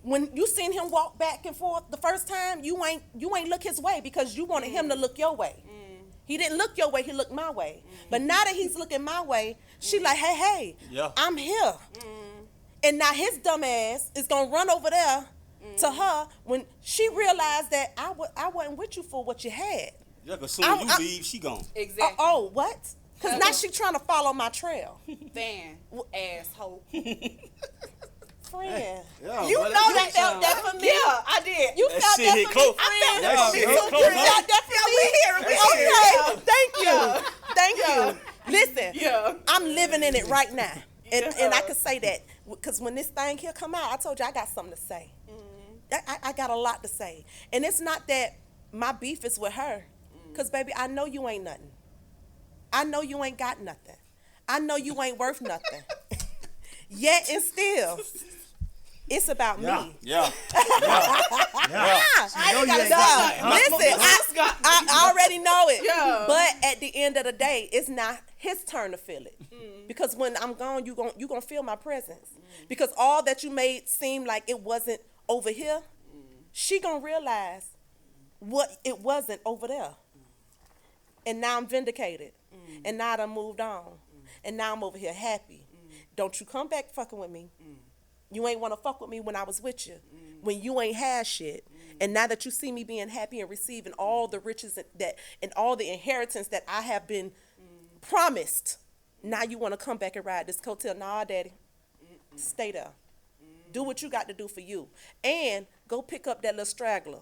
When you seen him walk back and forth the first time, you ain't look his way because you wanted him to look your way. He didn't look your way, he looked my way. But now that he's looking my way, she like, hey, I'm here. And now his dumb ass is gonna run over there to her when she realized that I wasn't with you for what you had. Yeah, because soon as you leave, she gone. Exactly. Oh, what? Because now she trying to follow my trail. Fan. Asshole. Friend. Yeah, You but know it that do felt sound- that for me. Yeah, I did. You That felt shit that hit for close. me, friend. That shit hit You close, huh? felt that for me. Okay, thank you. Thank you. Listen, I'm living in it right now. And I could say that because when this thing here come out, I told you I got something to say. I got a lot to say. And it's not that my beef is with her. Because, baby, I know you ain't nothing. I know you ain't got nothing. I know you ain't worth nothing. Yet and still, it's about me. Yeah. Listen, I already know it. Yeah. But at the end of the day, it's not his turn to feel it. Because when I'm gone, you gonna feel my presence. Because all that you made seem like it wasn't over here, she gonna realize what it wasn't over there. And now I'm vindicated. And now I done moved on. And now I'm over here happy. Don't you come back fucking with me. You ain't want to fuck with me when I was with you. When you ain't had shit. And now that you see me being happy and receiving all the riches and all the inheritance that I have been promised, now you want to come back and ride this coattail. Nah, daddy. Stay there. Do what you got to do for you. And go pick up that little straggler.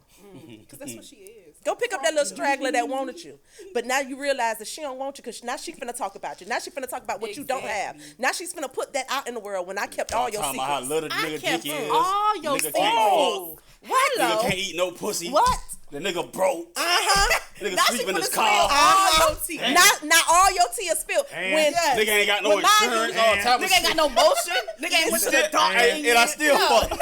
Because that's what she is. Go pick up that little straggler that wanted you. But now you realize that she don't want you because now she finna talk about you. Now she finna talk about what you don't have. Now she's finna put that out in the world when I kept all your Talking about how secrets. little I nigga kept dick is. all your Nigga secrets. can't fuck. Hello. Nigga can't eat no pussy. What? The nigga broke. Nigga Now she sleep in his finna car. spill all your tea. Not all your tea is spilled. When Nigga ain't got no When mine insurance. do- All type of Nigga ain't got shit. no motion. Nigga ain't went to the doctor. And I still fuck.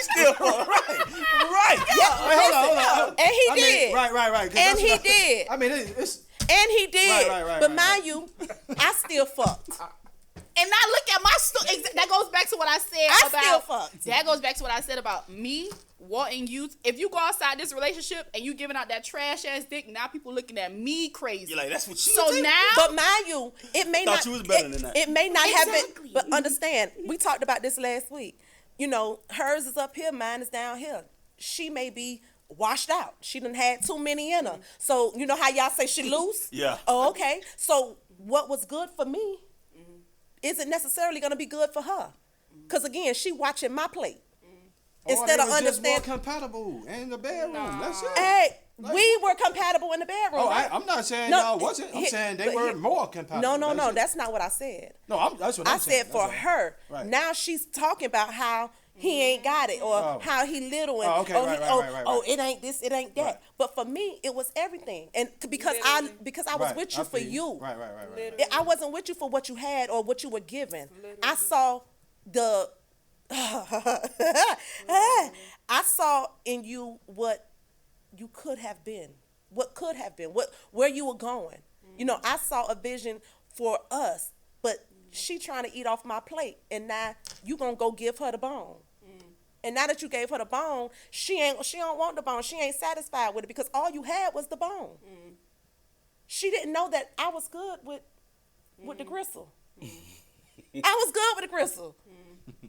Still fuck. Right. Yeah, Wait, hold on. and he I mean, did. Right. 'cause And that's he not- did. I mean, it's And he did. Right, But mind you, I still fucked. And now look at my story. That goes back to what I said I about. still fucked. That goes back to what I said about me wanting you. If you go outside this relationship and you giving out that trash ass dick, now people looking at me crazy. You're like, that's what you So do? now, But mind you, it may Thought not. you was better than that. It may not have Exactly. been. But understand, we talked about this last week. You know, hers is up here, mine is down here. She may be washed out. She done had too many in her. So you know how y'all say she loose? Yeah. Oh, okay. So what was good for me isn't necessarily gonna be good for her. Cause again, she watching my plate. Instead they of was just more understand. compatible in the bedroom. That's it. Hey, we were compatible in the bedroom. Oh, right? I'm not saying No, y'all wasn't. I'm saying they were more compatible. No, it. that's not what I said. No, that's what I'm I saying. said for That's her. Right. Now she's talking about how he ain't got it or Oh. how he little and Oh, okay, right, right. it ain't this, it ain't that. Right. But for me, it was everything, and because I was Right, with you I for feel you. Right. I wasn't with you for what you had or what you were given. I saw the. I saw in you what you could have been, where you were going. You know, I saw a vision for us, but she trying to eat off my plate, and now you gonna go give her the bone. And now that you gave her the bone, she don't want the bone. She ain't satisfied with it because all you had was the bone. She didn't know that I was good with the gristle. I was good with the gristle.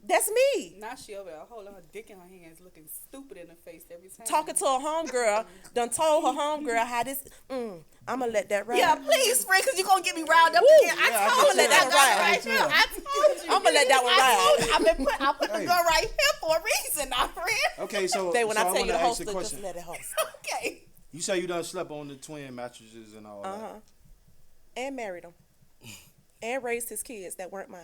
That's me. now she over there holding her dick in her hands, looking stupid in the face every time. Talking to a homegirl, done told her homegirl how this. I'ma let that ride. Yeah, please, friend, because you're going to get me riled up Woo. again. Yeah, I I told can you tell. that I right can here. tell. I told you. I'ma let that one ride. I put the Hey. gun right here for a reason, my friend. Okay, so Say when so I tell you wanna to ask host a it, just question. let it host. Okay. You say you done slept on the twin mattresses and all that. And married him. And raised his kids that weren't mine.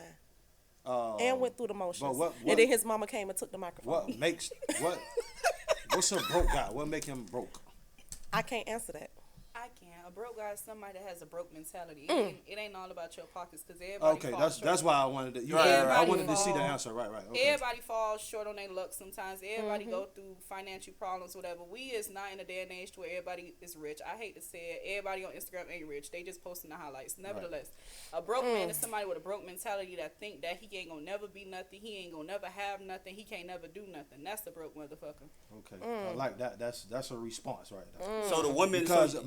And went through the motions. but what- And then his mama came and took the microphone. What's a broke guy? What make him broke? I can't answer that. I can't. A broke guy is somebody that has a broke mentality. It ain't all about your pockets because everybody Okay, falls short. that's why I wanted to. Right, I right. wanted to see the Everybody answer. Right. Okay. Everybody falls short on their luck sometimes. Everybody go through financial problems, whatever. We is not in a day and age where everybody is rich. I hate to say it. Everybody on Instagram ain't rich. They just posting the highlights. Nevertheless, a broke man is somebody with a broke mentality that think that he ain't gonna never be nothing. He ain't gonna never have nothing. He can't never do nothing. That's the broke motherfucker. Okay, I like that. That's a response right there. So the women. Because so,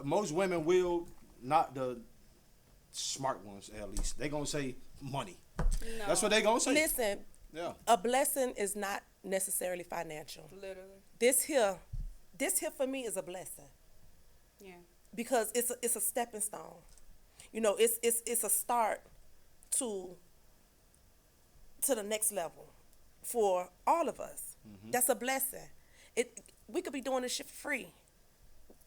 most women will, not the smart ones at least. They gonna say money. No. That's what they gonna say. Listen, Yeah. a blessing is not necessarily financial. Literally. This here for me is a blessing. Yeah. Because it's a stepping stone. You know, it's a start to the next level for all of us. That's a blessing. We could be doing this shit for free.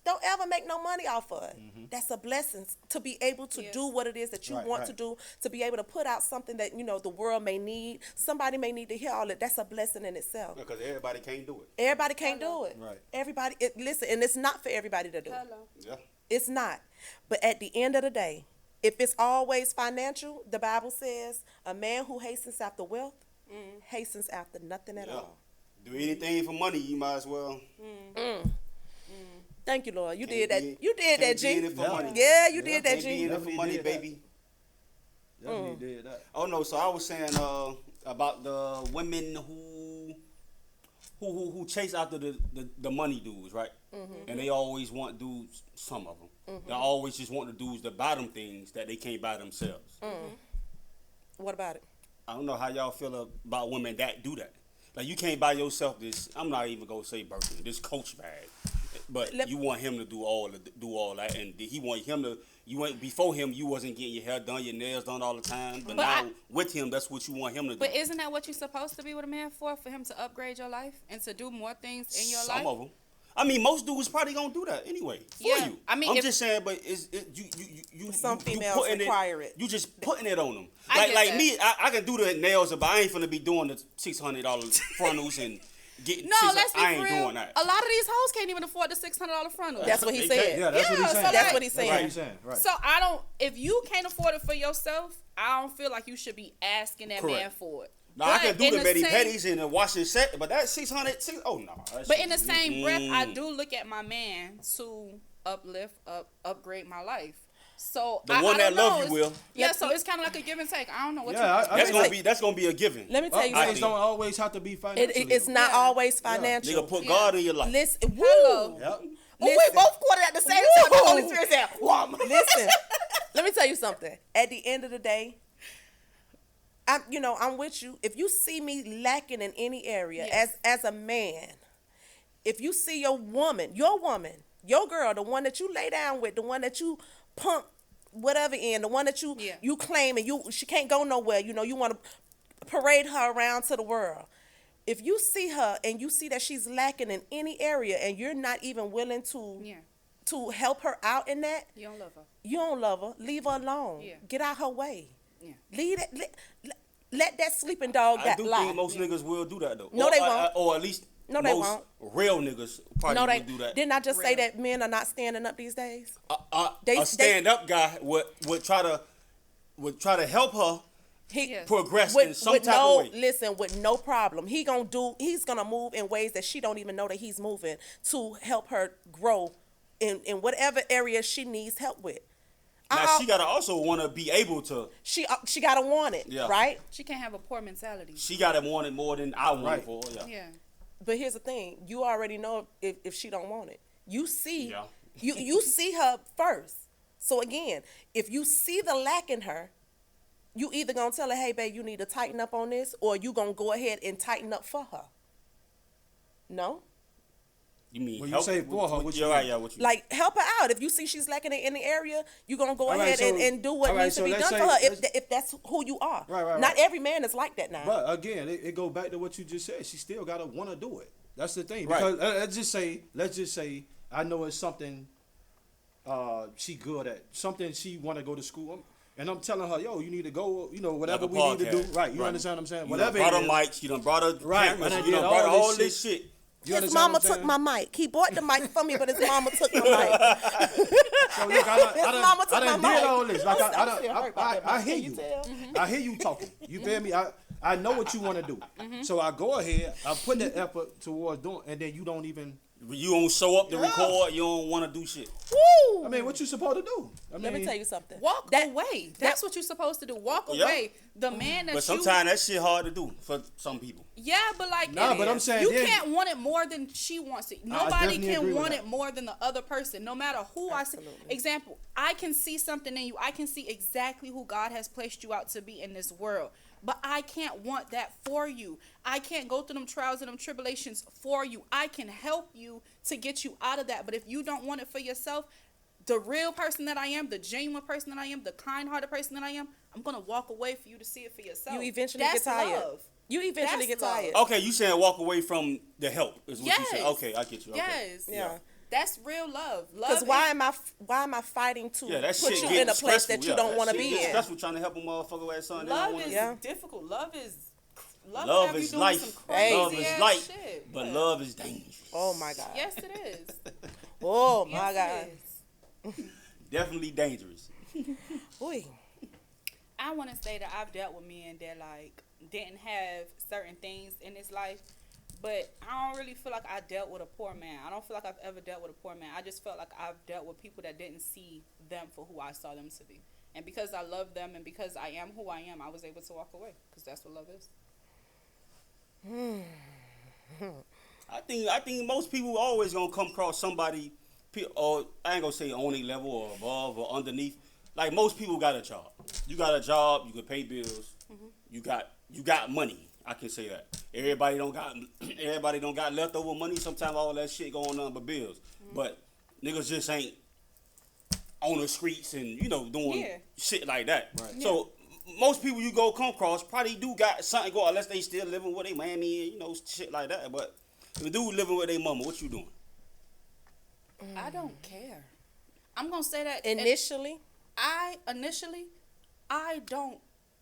Don't ever make no money off of it. That's a blessing to be able to Yes. do what it is that you Right, want right. to do, to be able to put out something that, you know, the world may need. Somebody may need to hear all that. That's a blessing in itself. Because everybody can't do it. Everybody can't do it. Right. Everybody, listen, and it's not for everybody to do. Hello. Yeah. It's not. But at the end of the day, if it's always financial, the Bible says a man who hastens after wealth hastens after nothing at Yeah. all. Do anything for money, you might as well. Thank you, Lord. You Can't did that. be- You did that, can't be in G. it for Yeah. money. Yeah, you did that, Can't be G. in it for Definitely money, did that. baby. Definitely did that. Oh no, so I was saying about the women who chase after the money dudes, right? And they always want dudes, some of them. They always just want the dudes to buy them things that they can't buy themselves. What about it? I don't know how y'all feel about women that do that. Like you can't buy yourself this. I'm not even gonna say Birkin, this Coach bag, but you want him to do all that, and he want him to. You went before him. You wasn't getting your hair done, your nails done all the time, but now with him, that's what you want him to do. But isn't that what you're supposed to be with a man for him to upgrade your life and to do more things in your life? Some of them. I mean, most dudes probably gonna do that anyway for Yeah, you. I mean, I'm if- just saying, but you Some you females putting require it. You just putting it on them. I Like get like that. me, I can do the nails, but I ain't finna be doing the $600 frontals and getting. No, chicks, let's be I ain't real. doing that. A lot of these hoes can't even afford the $600 frontal. That's what he They said. can't. Yeah, that's what he's Yeah, saying. so That's like- what he's saying. That's what he's saying. Right. So I don't. If you can't afford it for yourself, I don't feel like you should be asking that man Correct. for it. Now I can But do in the Betty same- Petties and the washing set, but that 600, oh no. But in the same breath, I do look at my man to upgrade my life. So The I one don't that love know. you It's- will. Yeah, so it's kind of like a give and take. I don't know what Yeah, you. I That's gonna be a given. Let me tell you I Things something. think. don't always have to be financial. It's not Yeah. always financial. Nigga, put God in your life. Listen, Hello. woo. Yep. Listen. We both quoted at the same time. The Holy Woo. Spirit said, "Wham." Listen, let me tell you something. At the end of the day, I'm with you. If you see me lacking in any area, Yes. as a man, if you see your woman, your girl, the one that you lay down with, the one that you pump whatever in, the one that you Yeah. you claim and she can't go nowhere. You want to parade her around to the world. If you see her and you see that she's lacking in any area and you're not even willing to Yeah, to help her out in that, you don't love her. you don't love her. Leave her alone. Yeah. Get out her way. Yeah. Leave it. Let that sleeping dog I do lie. think most niggas will do that though. No, Or- they won't. Or at least No, they most won't. real niggas probably No, they will do that. didn't. I just say Real. that men are not standing up these days. A stand up guy would try to help her He Yes. progress with, in some with type no of way. listen with no problem. He's gonna move in ways that she don't even know that he's moving to help her grow in whatever area she needs help with. Now she gotta also want to be able to. She gotta want it, Yeah. right? She can't have a poor mentality. She gotta want it more than I want Right. it for. Yeah. Yeah. But here's the thing: you already know if she don't want it. You see, Yeah. you see her first. So again, if you see the lack in her, you either gonna tell her, "Hey, babe, you need to tighten up on this," or you gonna go ahead and tighten up for her. No, You mean When you help say for her, what you yeah, mean? yeah, what you like help her out. If you see she's lacking in any area, you gonna go All right, ahead so- and do what all right, needs to so be let's done say- for her. let's- If that's who you are, Right. Not every man is like that now. But again, it go back to what you just said. She still gotta want to do it. That's the thing. Right. Because let's just say I know it's something she good at, something she want to go to school, and I'm telling her, yo, you need to go. Whatever Like a we need to do. podcast. Right. You Right. understand what I'm saying? You Whatever. done brought it her is. mics, you done brought her Right, cameras, and I you done did brought all all this this shit. You His understand mama what I'm took saying? my mic. He bought the mic for me, but his mama took my mic. So look, mama took I done my did mic. all this. Like I'm still hurt about that I mic. hear Can you. you tell? I hear you talking. You feel me? I know what you want to do. So I go ahead. I put the effort towards doing, and then you don't even. You don't show up to Yeah. record. You don't want to do shit. Woo! I mean, what you supposed to do? Let me tell you something. Walk That- away. That's what you're supposed to do. Walk Yeah. away. The man that But sometimes that shit hard to do for some people. Yeah, but like Nah, it but is. I'm saying you then- can't want it more than she wants it. Nobody definitely agree can with want that. it more than the other person. No matter who I see. Absolutely. Example, I can see something in you. I can see exactly who God has placed you out to be in this world. But I can't want that for you. I can't go through them trials and them tribulations for you. I can help you to get you out of that. But if you don't want it for yourself, the real person that I am, the genuine person that I am, the kind-hearted person that I am, I'm going to walk away for you to see it for yourself. You eventually That's get tired. love. You eventually That's get tired. love. Okay, you saying walk away from the help is what you Yes. said. Okay, I get you. Okay. Yes. Yeah. That's real love. Love Because is- why am I fighting to Yeah, that put shit you get in a place stressful. that you Yeah, don't that want to shit be get in? stressful trying to help a motherfucker at something. love they don't is Yeah. wanna difficult. Love is do. Love have is you doing life. some crazy Love is ass life. shit. But Yeah. love is dangerous. Oh my God. Yes, it is. Oh my Yes, God. it is. Definitely dangerous. Boy. I want to say that I've dealt with men that like didn't have certain things in his life, but I don't really feel like I dealt with a poor man. I don't feel like I've ever dealt with a poor man. I just felt like I've dealt with people that didn't see them for who I saw them to be. And because I love them and because I am who I am, I was able to walk away because that's what love is. I think most people always gonna come across somebody, or I ain't gonna say on a level or above or underneath. Like most people got a job. You got a job. You can pay bills. You got money. I can say that. Everybody don't got leftover money. Sometimes all that shit going on but bills. But niggas just ain't on the streets and doing Yeah. shit like that. Right. So most people you go come across probably do got something going unless they still living with their mammy and shit like that. But if a dude living with their mama, what you doing? I don't care. I'm gonna say that Initially, I don't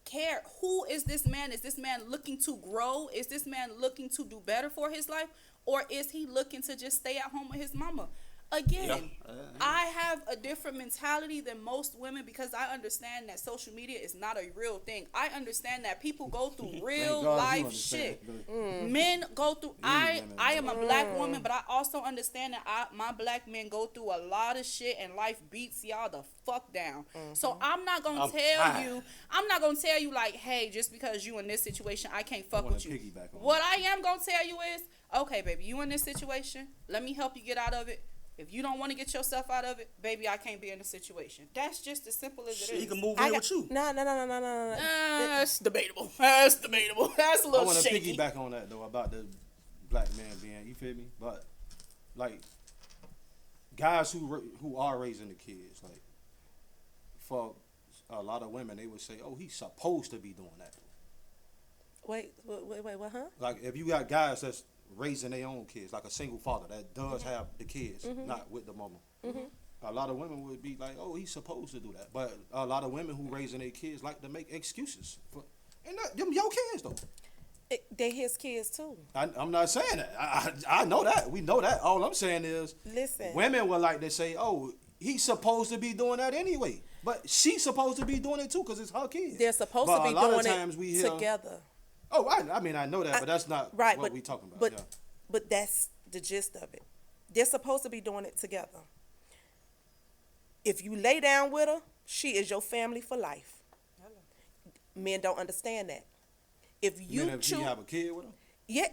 care. Who is this man? Is this man looking to grow? Is this man looking to do better for his life? Or is he looking to just stay at home with his mama? Again, I have a different mentality than most women because I understand that social media is not a real thing. I understand that people go through real life shit. Men go through. I am a black woman, but I also understand that my black men go through a lot of shit, and life beats y'all the fuck down. So I'm not gonna tell you. I'm not gonna tell you like, hey, just because you in this situation, I can't fuck with you. What I am gonna tell you is, okay, baby, you in this situation. Let me help you get out of it. If you don't want to get yourself out of it, baby, I can't be in the situation. That's just as simple as it is. He can move in with you. No. That's debatable. That's debatable. That's a little shaky. I want to piggyback on that, though, about the black man being, you feel me? But, like, guys who are raising the kids, like, for a lot of women, they would say, oh, he's supposed to be doing that. Wait, what, huh? Like, if you got guys that's raising their own kids, like a single father that does have the kids, not with the mama. A lot of women would be like, oh, he's supposed to do that. But a lot of women who raising their kids like to make excuses for, and them your kids though. They his kids too. I'm not saying that. I know that. We know that. All I'm saying is, listen, women would like to say, oh, he's supposed to be doing that anyway. But she's supposed to be doing it too because it's her kids. They're supposed to be doing it together. Oh, I mean, I know that, but that's not right, what we talking about. But that's the gist of it. They're supposed to be doing it together. If you lay down with her, she is your family for life. Men don't understand that. If you have a kid with her? Yeah,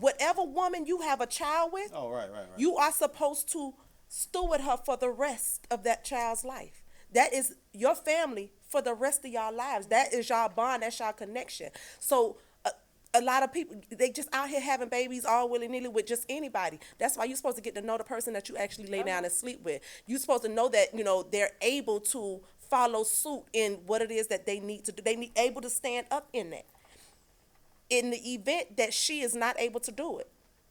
whatever woman you have a child with, right. You are supposed to steward her for the rest of that child's life. That is your family for the rest of y'all lives. That is y'all bond. That's y'all connection. So a lot of people, they just out here having babies all willy-nilly with just anybody. That's why you're supposed to get to know the person that you actually lay down and sleep with. You're supposed to know that, they're able to follow suit in what it is that they need to do. They able to stand up in that. In the event that she is not able to do it,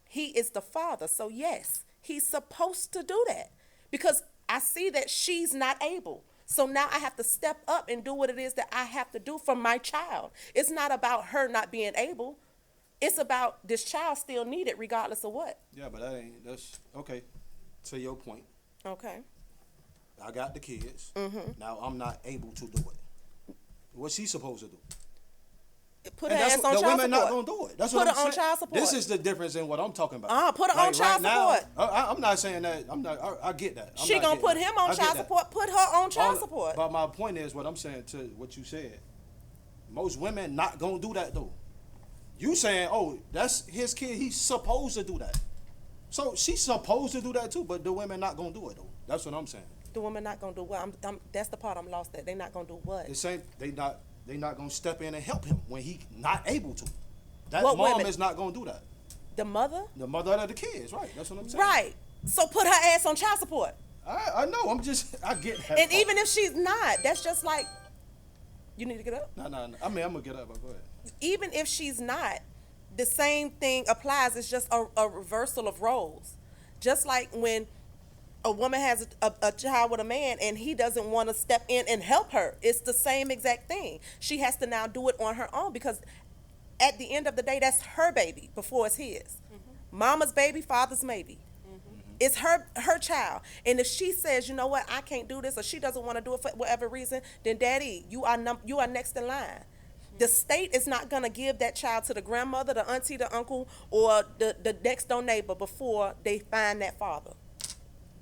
he is the father. So yes, he's supposed to do that because I see that she's not able. So now I have to step up and do what it is that I have to do for my child. It's not about her not being able. It's about this child still needed regardless of what. Yeah, but that's okay. To your point. Okay. I got the kids. Now I'm not able to do it. What's she supposed to do? Put her ass on child support. The women not gonna do it. That's what I'm saying. Put her on child support. This is the difference in what I'm talking about. Put her on child support. I'm not saying that. I get that. She gonna put him on child support. Put her on child support. But my point is, what I'm saying to what you said. Most women not gonna do that though. You saying, oh, that's his kid. He's supposed to do that. So she's supposed to do that too. But the women not gonna do it though. That's what I'm saying. The women not gonna do what? That's the part I'm lost at. They not gonna do what? They not gonna step in and help him when he not able to. That what mom women? Is not gonna do that. The mother? The mother of the kids, right? That's what I'm saying. Right. So put her ass on child support. I know. I get that. And even if she's not, that's just like, you need to get up. No. I mean, I'm gonna get up. But go ahead. Even if she's not, the same thing applies. It's just a reversal of roles. Just like when a woman has a child with a man and he doesn't want to step in and help her. It's the same exact thing. She has to now do it on her own because at the end of the day, that's her baby before it's his. Mama's baby, father's maybe. It's her child. And if she says, you know what, I can't do this, or she doesn't want to do it for whatever reason, then daddy, you are next in line. The state is not going to give that child to the grandmother, the auntie, the uncle, or the next door neighbor before they find that father.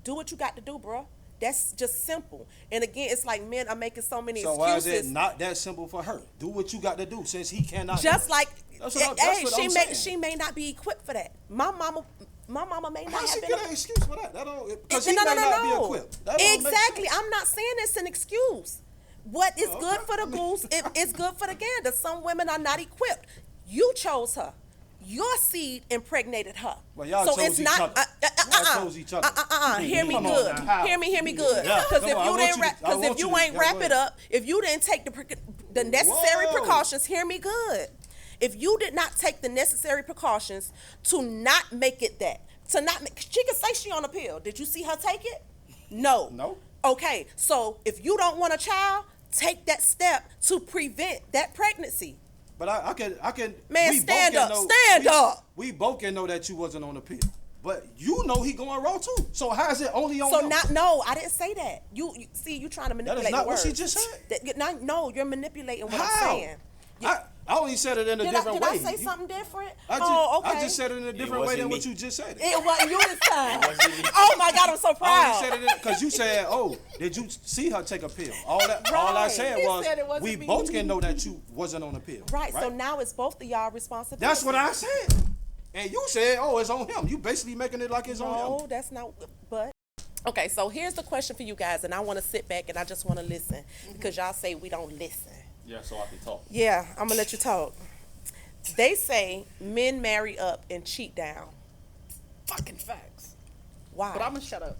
Do what you got to do, bro. That's just simple. And again, it's like men are making so many excuses. So why is it not that simple for her? Do what you got to do since he cannot. Just like, that's what I'm saying. She may not be equipped for that. My mama may not have been. How she get an excuse for that? Because he may not be equipped. Exactly. I'm not saying it's an excuse. What is good for the goose, it's good for the gander. Some women are not equipped. You chose her. Your seed impregnated her. Well, y'all so chose it's each not. other. Y'all chose each other. Hear me good. Hear me good. Because if you ain't wrap it up, if you didn't take the necessary precautions, hear me good. If you did not take the necessary precautions to not make it that, she can say she on a pill. Did you see her take it? No. No. Okay, so if you don't want a child, take that step to prevent that pregnancy. But I can. Man, we stand both up, can know, stand up. We both can know that you wasn't on the pill. But you know he going raw too. So how is it only on So him? no, I didn't say that. You see, you trying to That manipulate is not the what she words. just said. No, you're manipulating what How? I'm saying. I only said it in a different way. Did I say something different? I just, Oh, okay. I just said it in a different way wasn't than me. what you just said. It wasn't you this time. wasn't me. Oh my God, I'm so I proud. only said it because you said, "Oh, did you see her take a pill?" All I Right. said He was, said it wasn't we me. both can know that you wasn't on a pill. Right, so now it's both of y'all responsibility. That's what I said. And you said, "Oh, it's on him." You basically making it like it's on No, him. that's not. But okay, so here's the question for you guys, and I want to sit back and I just want to listen because y'all say we don't listen. Yeah, so I can talk. Yeah, I'm gonna let you talk. They say men marry up and cheat down. Fucking facts. Why? But I'm gonna shut up.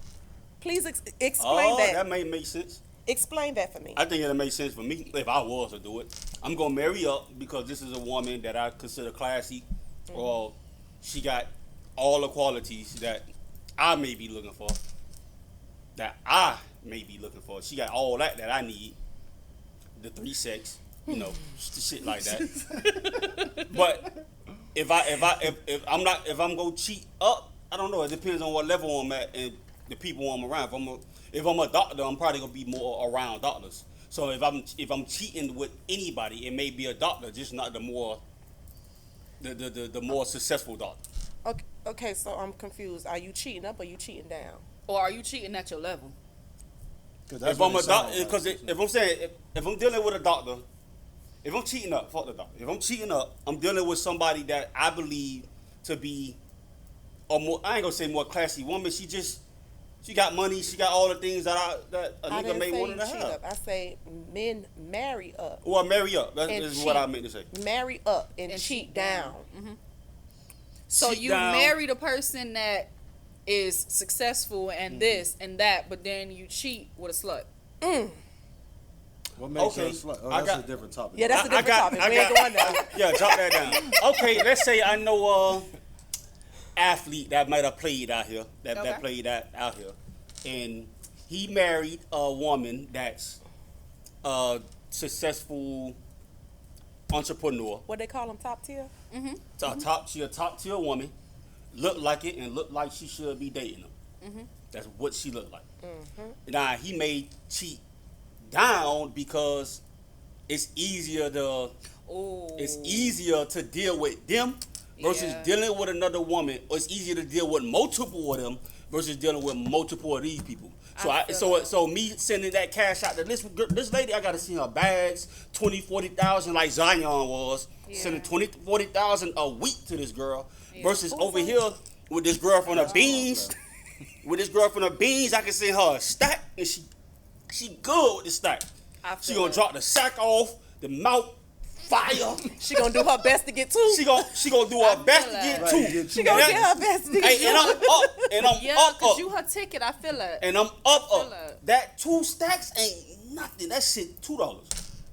Please explain Oh, that. that may make sense. Explain that for me. I think it'll make sense for me if I was to do it. I'm gonna marry up because this is a woman that I consider classy, or she got all the qualities that I may be looking for. She got all that I need. The 3 sex, shit like that. But if I'm gonna cheat up, I don't know. It depends on what level I'm at and the people I'm around. If I'm a doctor, I'm probably gonna be more around doctors. So if I'm cheating with anybody, it may be a doctor, just not the more successful doctor. Okay, so I'm confused. Are you cheating up or you cheating down? Or are you cheating at your level? If I'm a doctor, because if I'm dealing with a doctor, if I'm cheating up, fuck the doctor. If I'm cheating up, I'm dealing with somebody that I believe to be a more, I ain't gonna say more classy woman. She got money. She got all the things that a I nigga didn't may say want you to cheat have. up. I say men marry up. Or marry up. That and is cheat. what I meant to say. Marry up and And cheat cheat down. down. So Cheat you down. marry the person that is successful and this and that, but then you cheat with a slut. What makes Okay, you a slut? Oh, I that's got- a different topic. Yeah, that's a different topic. We ain't going there. Yeah, drop that down. Okay, let's say I know athlete that might have played out here, that Okay. played out here, and he married a woman that's a successful entrepreneur. What they call them, top tier? She a top tier woman, look like it and look like she should be dating him. That's what she looked like. Now he may cheat down because it's easier to deal with them versus Yeah. dealing with another woman, or it's easier to deal with multiple of them versus dealing with multiple of these people. So me sending that cash out to this lady, I gotta see her bags, 20, 40,000 like Zion was, sending 20, 40,000 a week to this girl versus over here with this girl from the beans. With this girl from the beans, I can send her a stack and she good with the stack. She gonna drop the sack off, the mouth fire. She gonna do her best to get two. She gonna do her best to get Right, two. get She two. gonna And get her best to get Hey, two. and I'm Yeah, up. cause you her ticket. I feel it. And I'm up. feel it. That 2 stacks ain't nothing. That shit $2.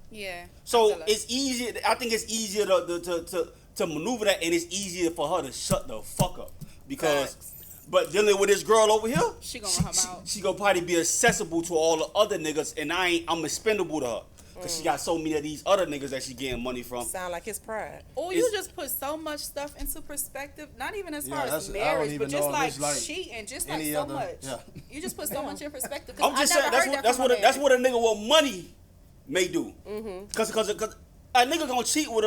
Yeah. So I feel it. it's easier. I think it's easier to maneuver that, and it's easier for her to shut the fuck up because. Facts. But dealing with this girl over here, She gonna run her mouth. she gonna probably be accessible to all the other niggas, and I'm expendable to her because she got so many of these other niggas that she getting money from. Sound like his pride. Or you just put so much stuff into perspective, not even as far Yeah, as that's- I don't marriage, even but just know if like it's like cheating, just like any so other- much. yeah. You just put so much in perspective. 'Cause I'm just I never saying heard that's that from a man. what a nigga with money may do. Cause a nigga gonna cheat with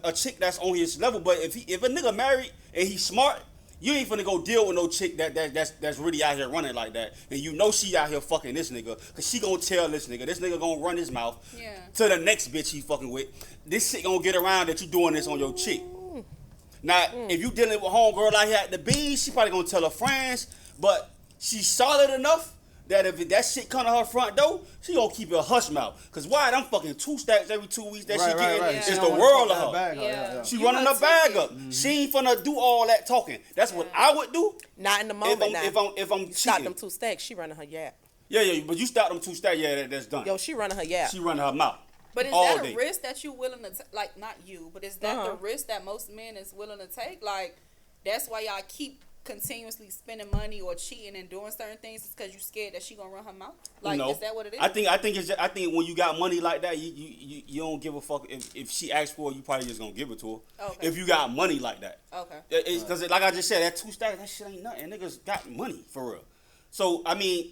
a chick that's on his level, but if a nigga married and he's smart, you ain't finna go deal with no chick that's really out here running like that, and you know she out here fucking this nigga, cause she gonna tell this nigga gonna run his mouth to the next bitch he fucking with. This shit gonna get around that you doing this on your chick. Now, if you dealing with homegirl out here at the beach, she probably gonna tell her friends, but she's solid enough that if that shit come to her front door, she gonna keep her hush mouth. Cause why? I'm fucking 2 stacks every 2 weeks that she getting She is She the don't wanna world fuck of her. that bag up, Yeah. She You running her her bag ticket. up. She ain't finna do all that talking. That's what I would do Not in the moment now. if I'm Stop cheating. them 2 stacks. She running her yap. Yeah, but you stop them 2 stacks, that's done. Yo, she running her yap. She running her mouth. But is all that a day. risk that you willing to like? Not you, but is that the risk that most men is willing to take? Like that's why y'all keep continuously spending money or cheating and doing certain things, it's because you scared that she gonna run her mouth? Like, No. is that what it is? I think it's just, I think when you got money like that, you don't give a fuck if she asks for it, you probably just gonna give it to her. Okay. If you got money like that. Okay. Because like I just said, that 2 stacks, that shit ain't nothing. Niggas got money for real. So I mean,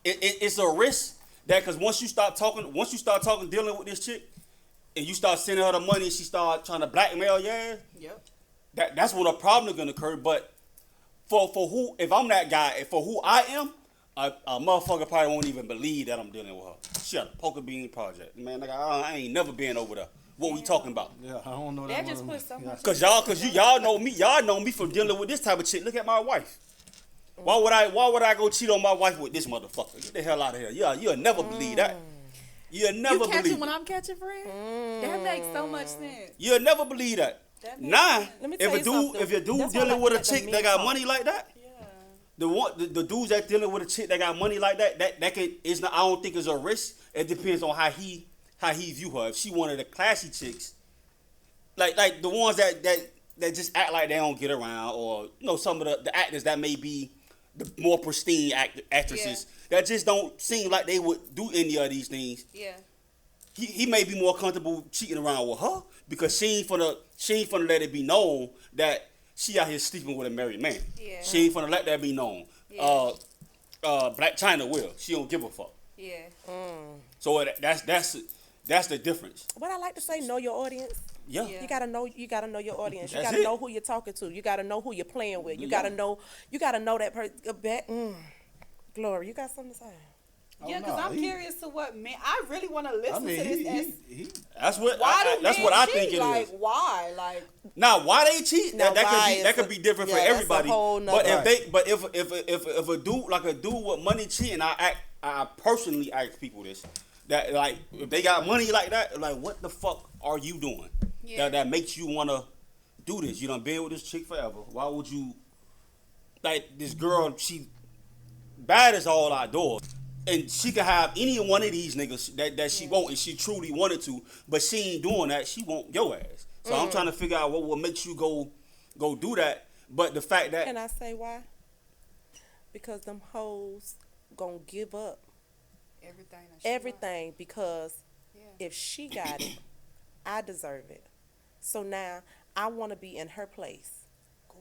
it's a risk that because once you start talking, dealing with this chick, and you start sending her the money, and she start trying to blackmail your ass. Yep. That's when a problem is gonna occur. But for who, if I'm that guy, for who I am, a motherfucker probably won't even believe that I'm dealing with her. She had a poker bean project, man. Like, I ain't never been over there. What we talking about? Yeah, I don't know That that. just puts so much. Cause y'all know me from dealing with this type of chick. Look at my wife. Why would I go cheat on my wife with this motherfucker? Get the hell out of here. Yeah, you'll never believe that. You'll never You catching believe when it. I'm catching, friend? That makes so much sense. You'll never believe that. That makes Nah, sense. Let me if tell you something. a dude That's why I dealing like with a to let chick the that men got talk. money like that, Yeah. the dudes that dealing with a chick that got money like that can is not. I don't think is a risk. It depends on how he view her. If she one of the classy chicks, like the ones that just act like they don't get around, or some of the actors that may be the more pristine actresses that just don't seem like they would do any of these things. Yeah. He may be more comfortable cheating around with her because she ain't finna let it be known that she out here sleeping with a married man. Yeah. She ain't finna let that be known. Yeah. Black China will. She don't give a fuck. Yeah. So that's the difference. What I like to say, know your audience. Yeah. You gotta know your audience. You That's gotta it. know who you're talking to. You gotta know who you're playing with. You Yeah. gotta know that person. Glory, you got something to say? Yeah, because nah, I'm curious to what man. I really want to listen I mean, to this. he That's what Why do that's men what I cheat? think it is. Like, why? Like, Now, why they cheat? Now, why That is could a- be different for yeah, that's a everybody. whole But nother- if a dude with money cheating, I personally ask people this, that like if they got money like that, like what the fuck are you doing that makes you wanna do this? You done been with this chick forever. Why would you? Like this girl, she bad as all outdoors. And she could have any one of these niggas that she want if she truly wanted to, but she ain't doing that. She want your ass. So I'm trying to figure out what makes you go do that. But the fact that Can I say why? Because them hoes gonna give up everything because if she got it, I deserve it. So now I want to be in her place.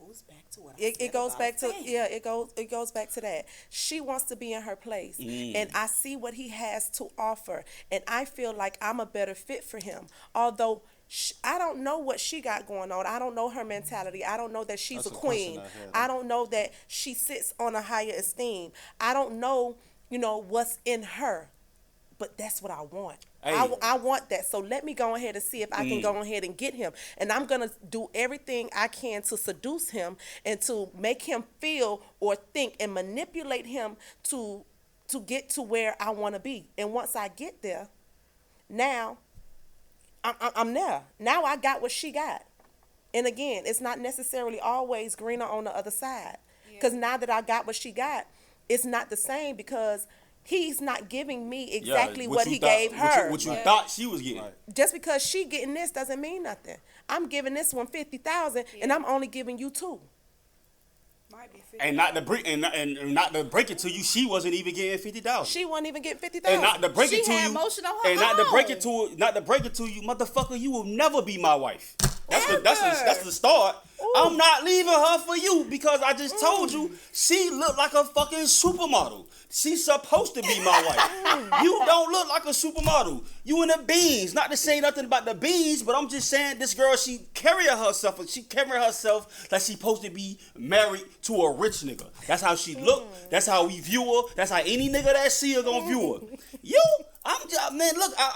goes back to what It goes back to it goes back to that. She wants to be in her place, and I see what he has to offer, and I feel like I'm a better fit for him. Although I don't know what she got going on. I don't know her mentality. I don't know that she's That's a a question queen. I had. I don't know that she sits on a higher esteem. I don't know, what's in her. But that's what I want. Hey. I want that. So let me go ahead and see if I can go ahead and get him. And I'm going to do everything I can to seduce him and to make him feel or think and manipulate him to get to where I want to be. And once I get there, now I'm there. Now I got what she got. And again, it's not necessarily always greener on the other side. Because now that I got what she got, it's not the same because he's not giving me exactly what he gave her. What you thought she was getting. Right. Just because she getting this doesn't mean nothing. I'm giving this one 50,000 and I'm only giving you 2. might be 50. And not to break not to break it to you, she wasn't even getting 50,000. She wasn't even getting 50,000. And not to break She it to had you, motion on her and not to break own. it to you, motherfucker, you will never be my wife. That's Ever. that's the start. I'm not leaving her for you because I just told you she looked like a fucking supermodel. She's supposed to be my wife. You don't look like a supermodel. You in the beans. Not to say nothing about the beans, but I'm just saying this girl, she carrying herself like she's supposed to be married to a rich nigga. That's how she look. That's how we view her. That's how any nigga that see her gonna view her.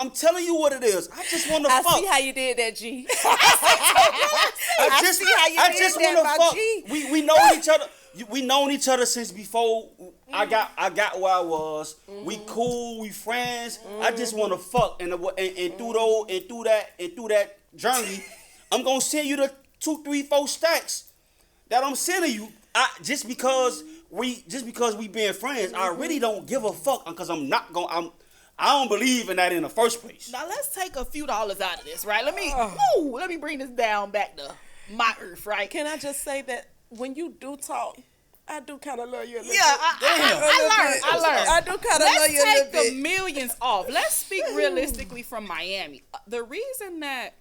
I'm telling you what it is. I just want to fuck. I see how you did that, G. I just see how you did that, wanna my fuck. G. We know each other. We known each other since before I got where I was. We cool. We friends. I just want to fuck and through that journey, I'm gonna send you the 2, 3, 4 stacks that I'm sending you. Just because we being friends, I really don't give a fuck because I don't believe in that in the first place. Now let's take a few dollars out of this, right? Let me bring this down back to my earth, right? Can I just say that when you do talk, I do kind of love you a little Yeah, bit. I learned. I do kind of love you a Let's little take the bit. millions off. Let's speak realistically from Miami. The reason that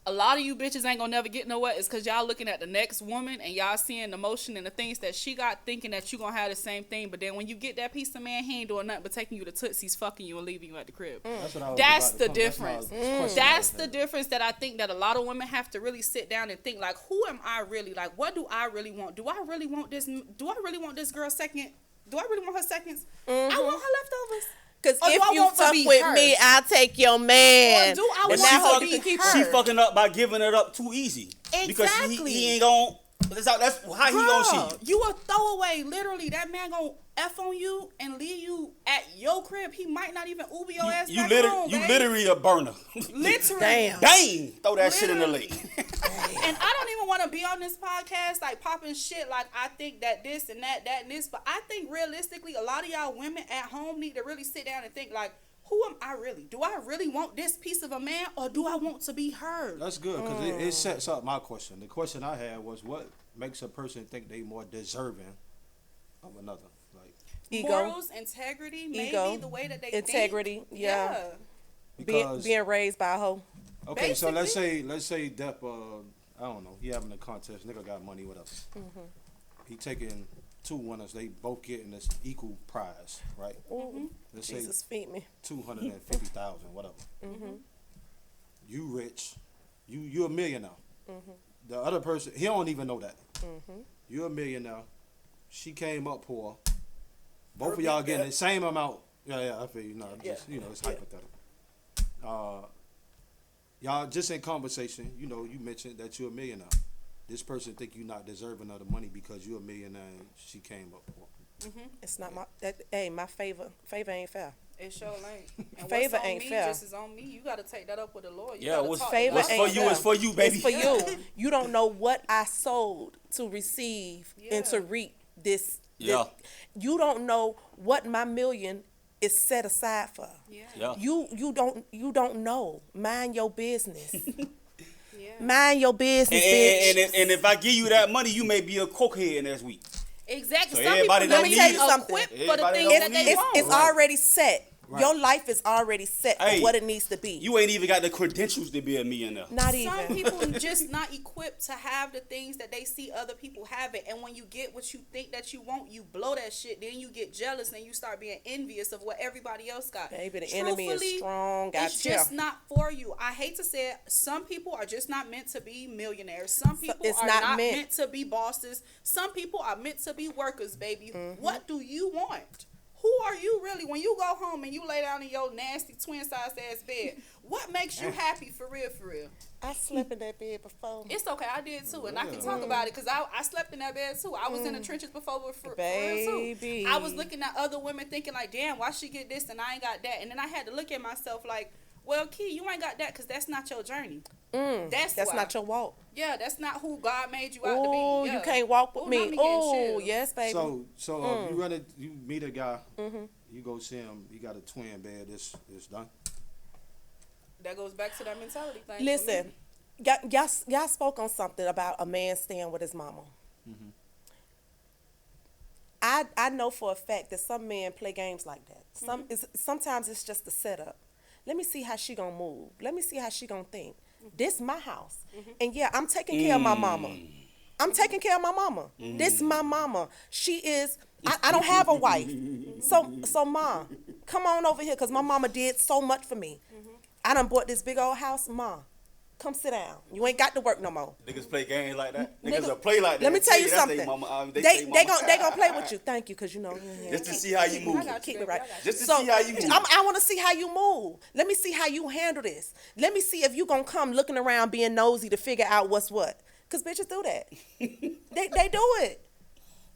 a lot of you bitches ain't gonna never get nowhere is because y'all looking at the next woman and y'all seeing the motion and the things that she got, thinking that you gonna have the same thing. But then when you get that piece of man, he ain't doing nothing but taking you to Tootsie's, fucking you, and leaving you at the crib. That's the difference. That's the difference that I think that a lot of women have to really sit down and think, like, who am I really? Like, what do I really want? Do I really want this? Do I really want this girl second? Do I really want her seconds? I want her leftovers. Because Or do I if you want to fuck be with hers? me, I'll take your man. Or do I But want to be her? she fucking up by giving it up too easy. Because Exactly. he ain't gon'. That's how he gonna see you. You a throwaway. Literally, that man gonna F on you and leave you at your crib. He might not even Uber your ass back home, You babe. literally a burner. Literally. Damn. Bang! Throw that shit in the lake. And I don't even want to be on this podcast like popping shit like I think that this and that and this, but I think realistically a lot of y'all women at home need to really sit down and think, like, who am I really? Do I really want this piece of a man, or do I want to be her? That's good because it sets up my question. The question I had was, what makes a person think they more deserving of another? Like Ego. Morals, integrity, Ego. maybe the way that they Integrity, think. yeah. because Being raised by a hoe. okay, so let's say Depp, I don't know, he having a contest, nigga got money, whatever. He taking two winners, they both getting this equal prize, right? Let's Jesus, say feed me. 250,000, whatever. You rich, you a millionaire. The other person, he don't even know that. You're a millionaire. She came up poor. Both of y'all getting the same amount. Yeah, I feel you. No, just, it's hypothetical. Y'all just in conversation, you mentioned that you're a millionaire. This person think you're not deserving of the money because you're a millionaire and she came up poor. It's not my favor ain't fair. It sure ain't. And Favor what's on ain't me fair. just is on me. You got to take that up with the Lord. You Yeah, gotta what's talk favor to What's God. for ain't you fair. is for you, baby. It's for you. You don't know what I sold to receive and to Yeah. reap this. Yeah. You don't know what my million is set aside for. Yeah. You don't know. Mind your business. Yeah. Mind your business, bitch. And if I give you that money, you may be a cokehead next week. Exactly. So Some everybody people don't Let me tell you need- something. equipped for the Everybody things don't that need- they want. It's already set. Right. Your life is already set Hey, for what it needs to be. You ain't even got the credentials to be a millionaire. Not Some even. people just not equipped to have the things that they see other people have it, and when you get what you think that you want, you blow that shit. Then you get jealous and you start being envious of what everybody else got. Baby, the enemy is Truthfully, strong. It's just not for you. I hate to say it. Some people are just not meant to be millionaires. Some people it's are not not meant. meant to be bosses. Some people are meant to be workers, baby. What do you want? Who are you really when you go home and you lay down in your nasty twin-sized ass bed? What makes you happy for real, for real? I slept in that bed before. It's okay, I did too, and I can talk about it because I slept in that bed too. I was in the trenches before for real Baby. too. I was looking at other women thinking like, damn, why she get this and I ain't got that? And then I had to look at myself like, well, Key, you ain't got that because that's not your journey. That's why. not your walk. Yeah, that's not who God made you out to Oh, be. Yeah. you can't walk with Ooh, me. not getting Oh, chills. yes, baby. So you meet a guy, you go see him, he got a twin bed, it's done. That goes back to that mentality thing. for Listen, me. y'all spoke on something about a man staying with his mama. I know for a fact that some men play games like that. Sometimes it's just a setup. Let me see how she gonna move. Let me see how she gonna think. This my house, and yeah, I'm taking care of my mama. I'm taking care of my mama. This my mama. She is. I don't have a wife, so ma, come on over here, cause my mama did so much for me. I done bought this big old house, ma. Come sit down. You ain't got to work no more. Niggas play games like that. Nigga, Niggas will play like that. Let me tell you That's something. they mama, They say mama. gonna play with you. Thank you, cause you know. Just to see how you move. Keep it right. Just to see how you move. I want to see how you move. Let me see how you handle this. Let me see if you gonna come looking around being nosy to figure out what's what. Cause bitches do that. they do it.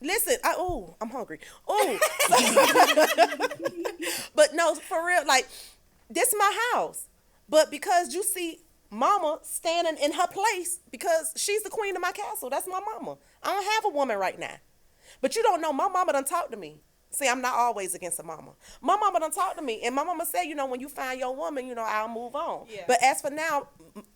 Listen, I'm hungry. Ooh. But no, for real, like, this my house. But because you see mama standing in her place, because she's the queen of my castle. That's my mama. I don't have a woman right now. But you don't know, my mama done talk to me. See, I'm not always against a mama. My mama done talk to me. And my mama said, when you find your woman, I'll move on. Yeah. But as for now,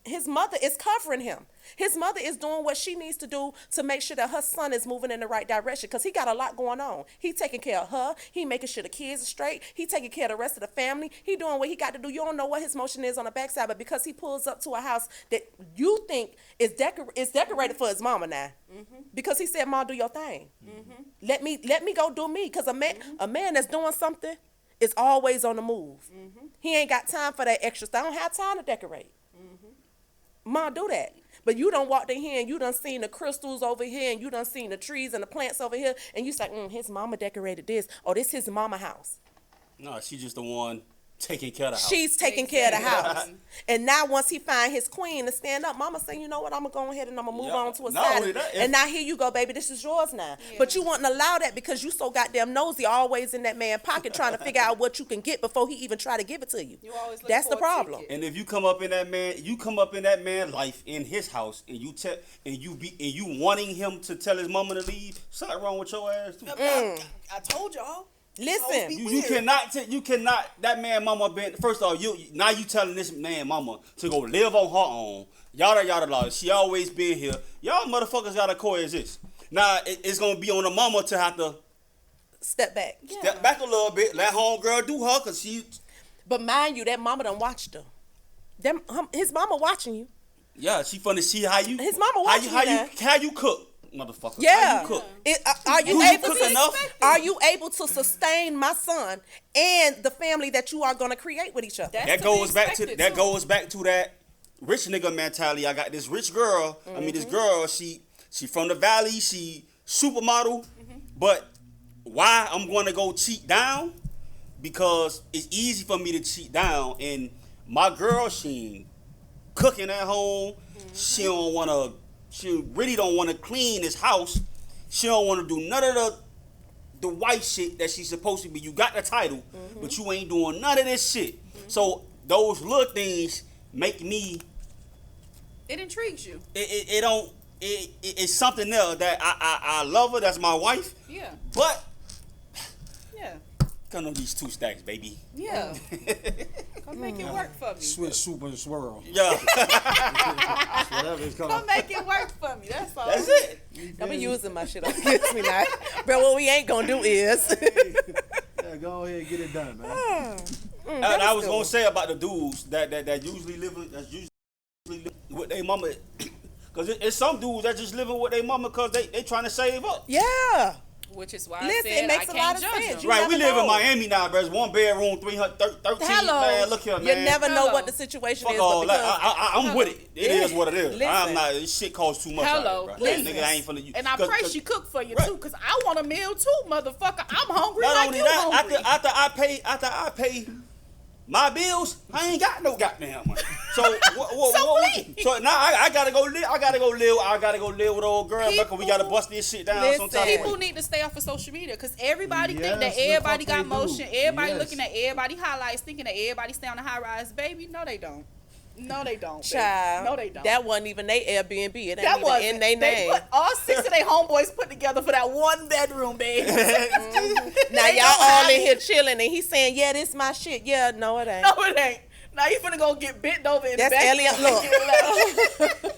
his mother is covering him. His mother is doing what she needs to do to make sure that her son is moving in the right direction, because he got a lot going on. He taking care of her. He making sure the kids are straight. He taking care of the rest of the family. He doing what he got to do. You don't know what his motion is on the backside, but because he pulls up to a house that you think is decorated for his mama now, because he said, "Mom, do your thing. Let me go do me." Because a man that's doing something is always on the move. He ain't got time for that extra stuff. I don't have time to decorate. Mom, do that. But you done walked in here and you done seen the crystals over here and you done seen the trees and the plants over here, and you say, his mama decorated this. Oh, this his mama house. No, she's just the one taking care of the house. She's taking care of the house. And now once he find his queen to stand up, mama saying, you know what, I'm going to go ahead and I'm going to move on to a side. And now here you go, baby, this is yours now. Yeah. But you wouldn't allow that because you so goddamn nosy, always in that man's pocket trying to figure out what you can get before he even try to give it to you. That's the problem. And if you come up in that man's life in his house and you wanting him to tell his mama to leave, something wrong with your ass too. I told y'all. Listen, you cannot. That man mama been. First off, you telling this man mama to go live on her own. Yada yada yada. She always been here. Y'all motherfuckers gotta coexist. Now it's gonna be on the mama to have to step back. Step back a little bit. Let homegirl do her, cause she. But mind you, that mama done watched her. His mama watching you. Yeah, she finna see how you. His mama watching how you cook. Motherfucker. Yeah. How you cook? Are you able to sustain my son and the family that you are going to create with each other? That goes back to that rich nigga mentality. I got this rich girl. I mean, this girl. She from the valley. She supermodel. But why I'm going to go cheat down? Because it's easy for me to cheat down, and my girl, she cooking at home. She don't want to. She really don't want to clean this house. She don't want to do none of the white shit that she's supposed to be. You got the title, but you ain't doing none of this shit. So those little things make me. It intrigues you. It's something there that I love her. That's my wife. Yeah. But. Yeah. Come on these 2 stacks, baby. Yeah. Come make it work for me. Swoop and Swirl. Yeah. Come make it work for me. That's all. That's it. Don't be using my shit against me now. Bro, what we ain't gonna do is. Yeah, go ahead and get it done, man. And I was gonna say about the dudes that usually live with their mama. Cause it's some dudes that just living with their mama cause they trying to save up. Yeah. Which is why Listen, I said it makes I a can't lot of judge sense. them. Right, we live know. in Miami now, bro. It's 1 bedroom, 13. Hello. Man, look here, man. You never know what the situation Fuck is. all that. I'm with it. It is what it is. Listen. I'm not. This shit costs too much. Hello. Out here, bro. Nigga, I ain't finna you. And I pray she cook for you too, cause I want a meal too, motherfucker. I'm hungry Not like only you that, hungry. after I pay my bills, I ain't got no goddamn money. So so now I gotta go live. I gotta go live with old girl because we gotta bust this shit down sometime. People need to stay off of social media because everybody think that everybody got motion. Everybody looking at everybody highlights, thinking that everybody stay on the high rise. Baby, no, they don't. No, they don't. Child, no, they don't. That wasn't even their Airbnb. It ain't That even wasn't. in their They name. put all 6 of their homeboys put together for that 1 bedroom, babe. Now y'all all in here chilling, and he's saying, "Yeah, this my shit." Yeah, no, it ain't. No, it ain't. Now you finna go get bent over in That's the back. Elian. Look.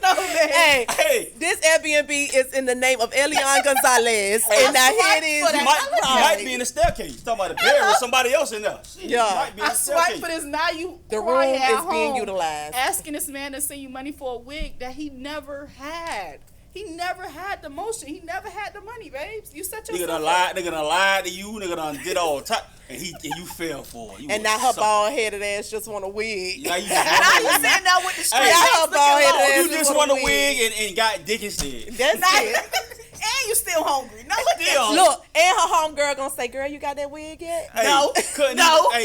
No, man. Hey, this Airbnb is in the name of Elian Gonzalez, and now here it is. You might be in the staircase. Talking about the bed with somebody else in there. Yeah. I swipe for this. Now you The crying room at is being home, utilized. asking this man to send you money for a wig that he never had. He never had the motion. He never had the money, babes. You set yourself up. Nigga done lied to you. Nigga done did all type, and you fell for it. And now her bald headed ass just want a wig. Now you Now you sitting there with the straight face her bald-headed looking ass You just want a wig and got dick instead. That's it. and you still hungry. Now look at you. Look, and her homegirl gonna say, "Girl, you got that wig yet?" Hey, No.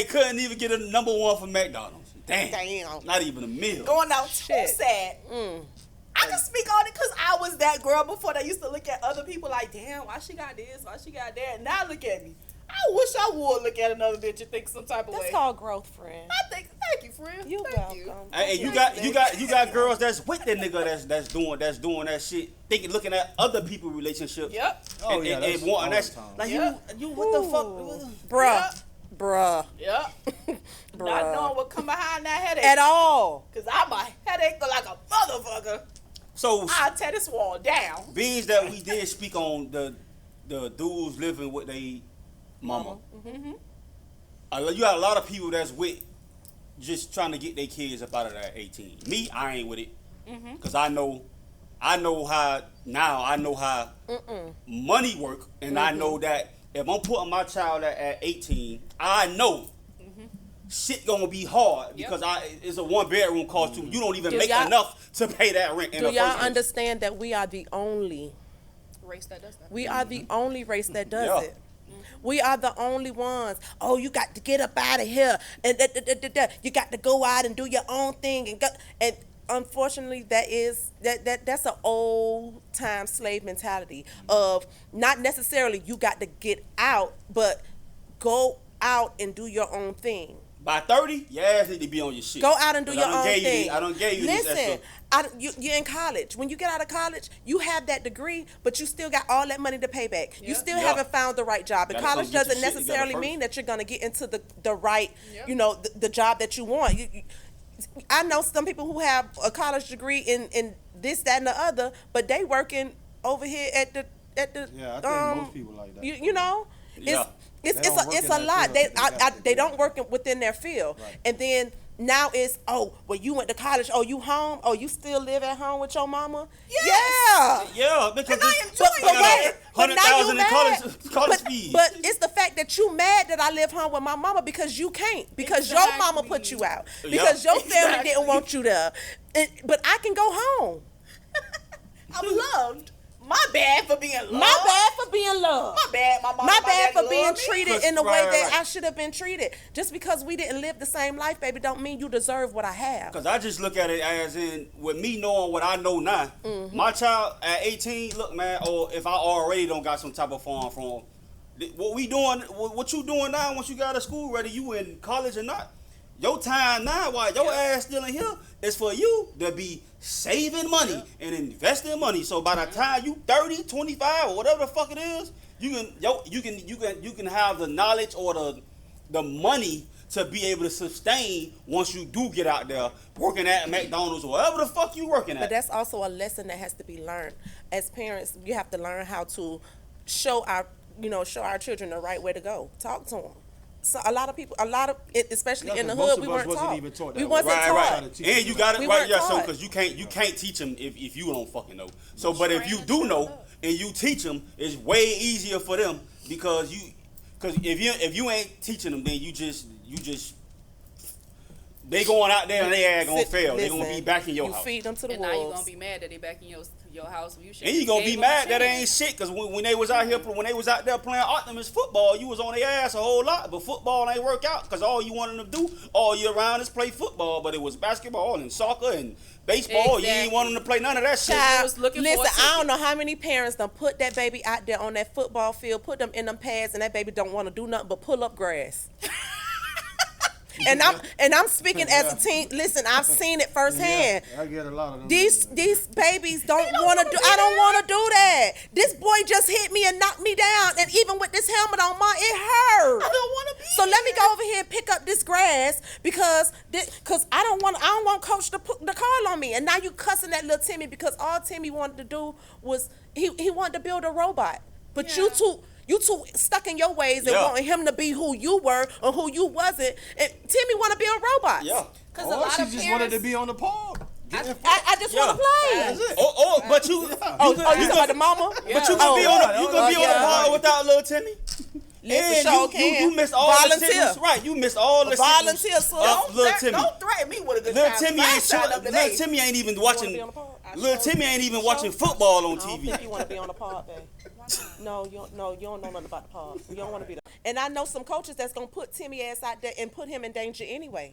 couldn't even get a #1 from McDonald's. Damn. Damn. Not even a meal. Going out too Shit. sad. I can speak on it because I was that girl before that used to look at other people like, damn, why she got this? Why she got that? Now look at me. I wish I would look at another bitch and think some type of That's way. called growth, friend. I think, thank you, friend. You Thank you. welcome. And you got girls that's with that nigga that's doing that shit, thinking looking at other people's relationships. Yep. Oh, yeah, and that's wanting all that the time. like Yep. you what the fuck, Bruh. Yep. Bruh. Yep. Bruh. Not knowing what come behind that headache. At all. Cause I'm a headache like a motherfucker. So I'll tear this wall down. being that we did speak on the dudes living with their mama. Mm-hmm. You got a lot of people that's with just trying to get their kids up out of that 18. Me, I ain't with it. Mm-hmm. Cause I know how money work, and I know that if I'm putting my child at 18, I know shit gonna be hard because it's a 1-bedroom cost too. You don't even make enough to pay that rent. Do y'all understand that we are the only Race that does that. We are the only race that does it. We are the only ones. Oh, you got to get up out of here, and you got to go out and do your own thing, and unfortunately, that's an old time slave mentality of not necessarily you got to get out, but go out and do your own thing. By 30, your ass need to be on your shit. Go out and do your own thing. I don't gave you this Listen, extra. you're in college. When you get out of college, you have that degree, but you still got all that money to pay back. You still haven't found the right job. And college doesn't necessarily mean that you're going to get into the right, the job that you want. I know some people who have a college degree in this, that, and the other, but they working over here at the I think most people like that. you know, it's a lot. They don't work within their field, and then now it's you went to college. Oh, you home? Oh, you still live at home with your mama? Yes. Yeah, because I enjoy it. $100,000 in college fees. But it's the fact that you mad that I live home with my mama because you can't, because your mama put you out, because your family didn't want you there. But I can go home. I'm loved. My bad for being loved. My bad for being loved. My bad, my mama. My bad for loved being me. treated in the way that I should have been treated. Just because we didn't live the same life, baby, don't mean you deserve what I have. Because I just look at it as in, with me knowing what I know now, my child at 18, look, man, or if I already don't got some type of farm from what we doing, what you doing now once you got out of school, whether you in college or not, your time now, while your ass still in here, is for you to be saving money and investing money. So by the time you 30, 25, or whatever the fuck it is, you can have the knowledge or the money to be able to sustain once you do get out there working at McDonald's or whatever the fuck you working at. But that's also a lesson that has to be learned. As parents, you have to learn how to show our children the right way to go. Talk to them. So especially in the hood, we weren't taught. We wasn't taught. And you got it right, so because you can't teach them if you don't fucking know. So, but if you do know and you teach them, it's way easier for them because if you ain't teaching them, then you just they going out there and they ain't gonna fail. They gonna be back in your house. You feed them to the wolves. And now you gonna be mad that they back in your house. And you gonna be mad that ain't shit because when they was out there playing Optimus football, you was on their ass a whole lot. But football ain't work out because all you wanted them to do all year round is play football. But it was basketball and soccer and baseball. Exactly. You ain't want them to play none of that shit. Listen, I don't know how many parents done put that baby out there on that football field, put them in them pads, and that baby don't want to do nothing but pull up grass. And I'm speaking as a teen. Listen, I've seen it firsthand. Yeah, I get a lot of them. These babies don't want to do. I don't want to do that. This boy just hit me and knocked me down, and even with this helmet on, it hurt. I don't want to be. So let me go over here and pick up this grass because I don't want Coach to put the call on me. And now you cussing that little Timmy because all Timmy wanted to do was he wanted to build a robot, but you two stuck in your ways and wanting him to be who you were or who you wasn't. And Timmy want to build robots. Yeah. Because a lot of parents wanted to be on the pod. I just want to play. But you. You talking about the mama? But you can be on the pod without little Timmy. Listen, and you missed all the signals. Right, you missed all the volunteer. Little Timmy. Don't threaten me with a good Little time. Timmy ain't even watching. Little Timmy ain't even watching football on TV. I don't think you want to be on the pod, babe. No, you don't know nothing about the pod. You don't want to be there. And I know some coaches that's gonna put Timmy ass out there and put him in danger anyway.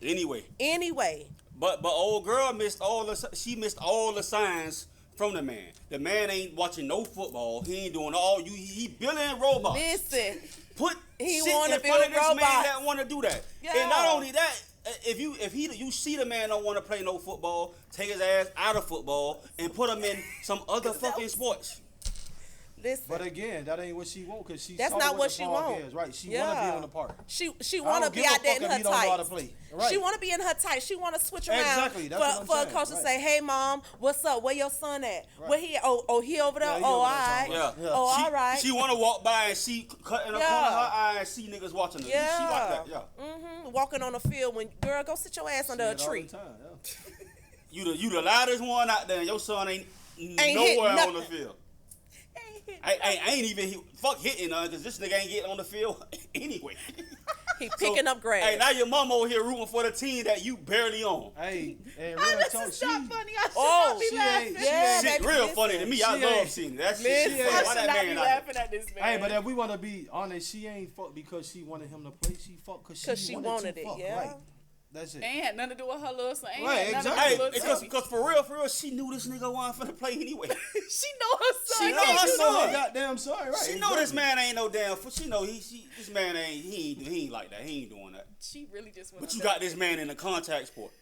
Anyway. But old girl missed all the signs from the man. The man ain't watching no football. He ain't doing he building robots. Listen. Put he shit wanna in front of this robots. man that want to do that. Yeah. And not only that, if you see the man don't want to play no football, take his ass out of football and put him in some other fucking sports. Listen. But again, that ain't what she want because she That's saw not what the she park want. is, right? She Yeah. want to be on the park. She I want to don't be give a out there fuck in if her he don't know how to tights. play. Right. She want to be in her tights. She want to switch around Exactly, that's what I'm for a saying, coach to right. say, "Hey, mom, what's up? Where your son at? Right. Where he? Oh, he over there. Yeah, he Oh, over all there right. somewhere. Yeah. Oh, she, all right. She want to walk by and see cut in the Yeah. corner of her eye and see niggas watching her. Yeah. She like that. Yeah. Walking on the field when girl go sit your ass under a See it all tree. the time, yeah. You the loudest one out there, and your son ain't hitting nowhere on nothing. the field. Ain't hit I ain't even fuck hitting her because this nigga ain't getting on the field anyway. He picking up grass. Hey, now your mom over here rooting for the team that you barely on. Hey, and Oh, real this talk, is she, not funny. I should Oh, not be she laughing. ain't- Yeah, Shit baby, real listen. funny to me. I She love ain't- seeing it. That shit. Listen. Shit I funny. Why should that not be man out there? laughing at this man. hey, but if we want to be honest, she ain't fuck because she wanted him to play. She fuck because she wanted it, to fuck. yeah. Right. That's it. Ain't had nothing to do with her little son. Ain't Right, had nothing exactly. Hey, to do with because her son. for real, she knew this nigga wasn't finna play anyway. She know her son. She know can't her do son. that. Goddamn sorry, right? She know this man ain't no damn. She know this man he ain't like that. He ain't doing that. She really just went But on you that. got this man in a contact sport.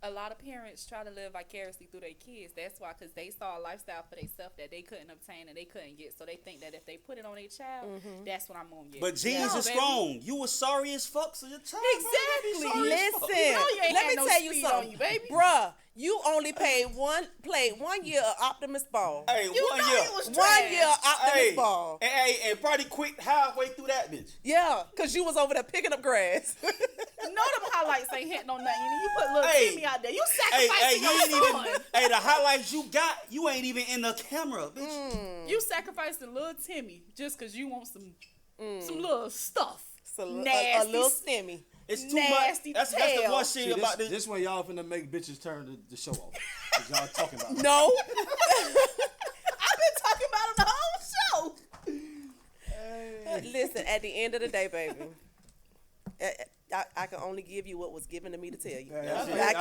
A lot of parents try to live vicariously through their kids. That's why, because they saw a lifestyle for themselves that they couldn't obtain and they couldn't get. So they think that if they put it on their child, that's what I'm going to get. But genes No, is baby. strong. You was sorry as fuck, so your child Exactly. probably sorry as fuck. Listen, You know you ain't let had me no tell you speed something, on you, baby. bruh. You only played 1 year of Optimus Ball. Hey, You 1 know year. he was 1 trash. year of Optimus Hey, Ball. and probably quit halfway through that bitch. Yeah, cause you was over there picking up grass. No, them highlights ain't hitting on nothing. You put little Hey. Timmy out there. You Hey, sacrificing you ain't your even. son. Hey, the highlights you got, you ain't even in the camera, bitch. You sacrificing little Timmy just because you want some little stuff. So, Nasty. a little stimmy. It's too Nasty much. That's the tail. one See, shit about this, this. this way y'all finna make bitches turn the show off. 'Cause y'all talking about it. No. I've been talking about it the whole show. Listen, at the end of the day, baby, I can only give you what was given to me to tell you. That's it. I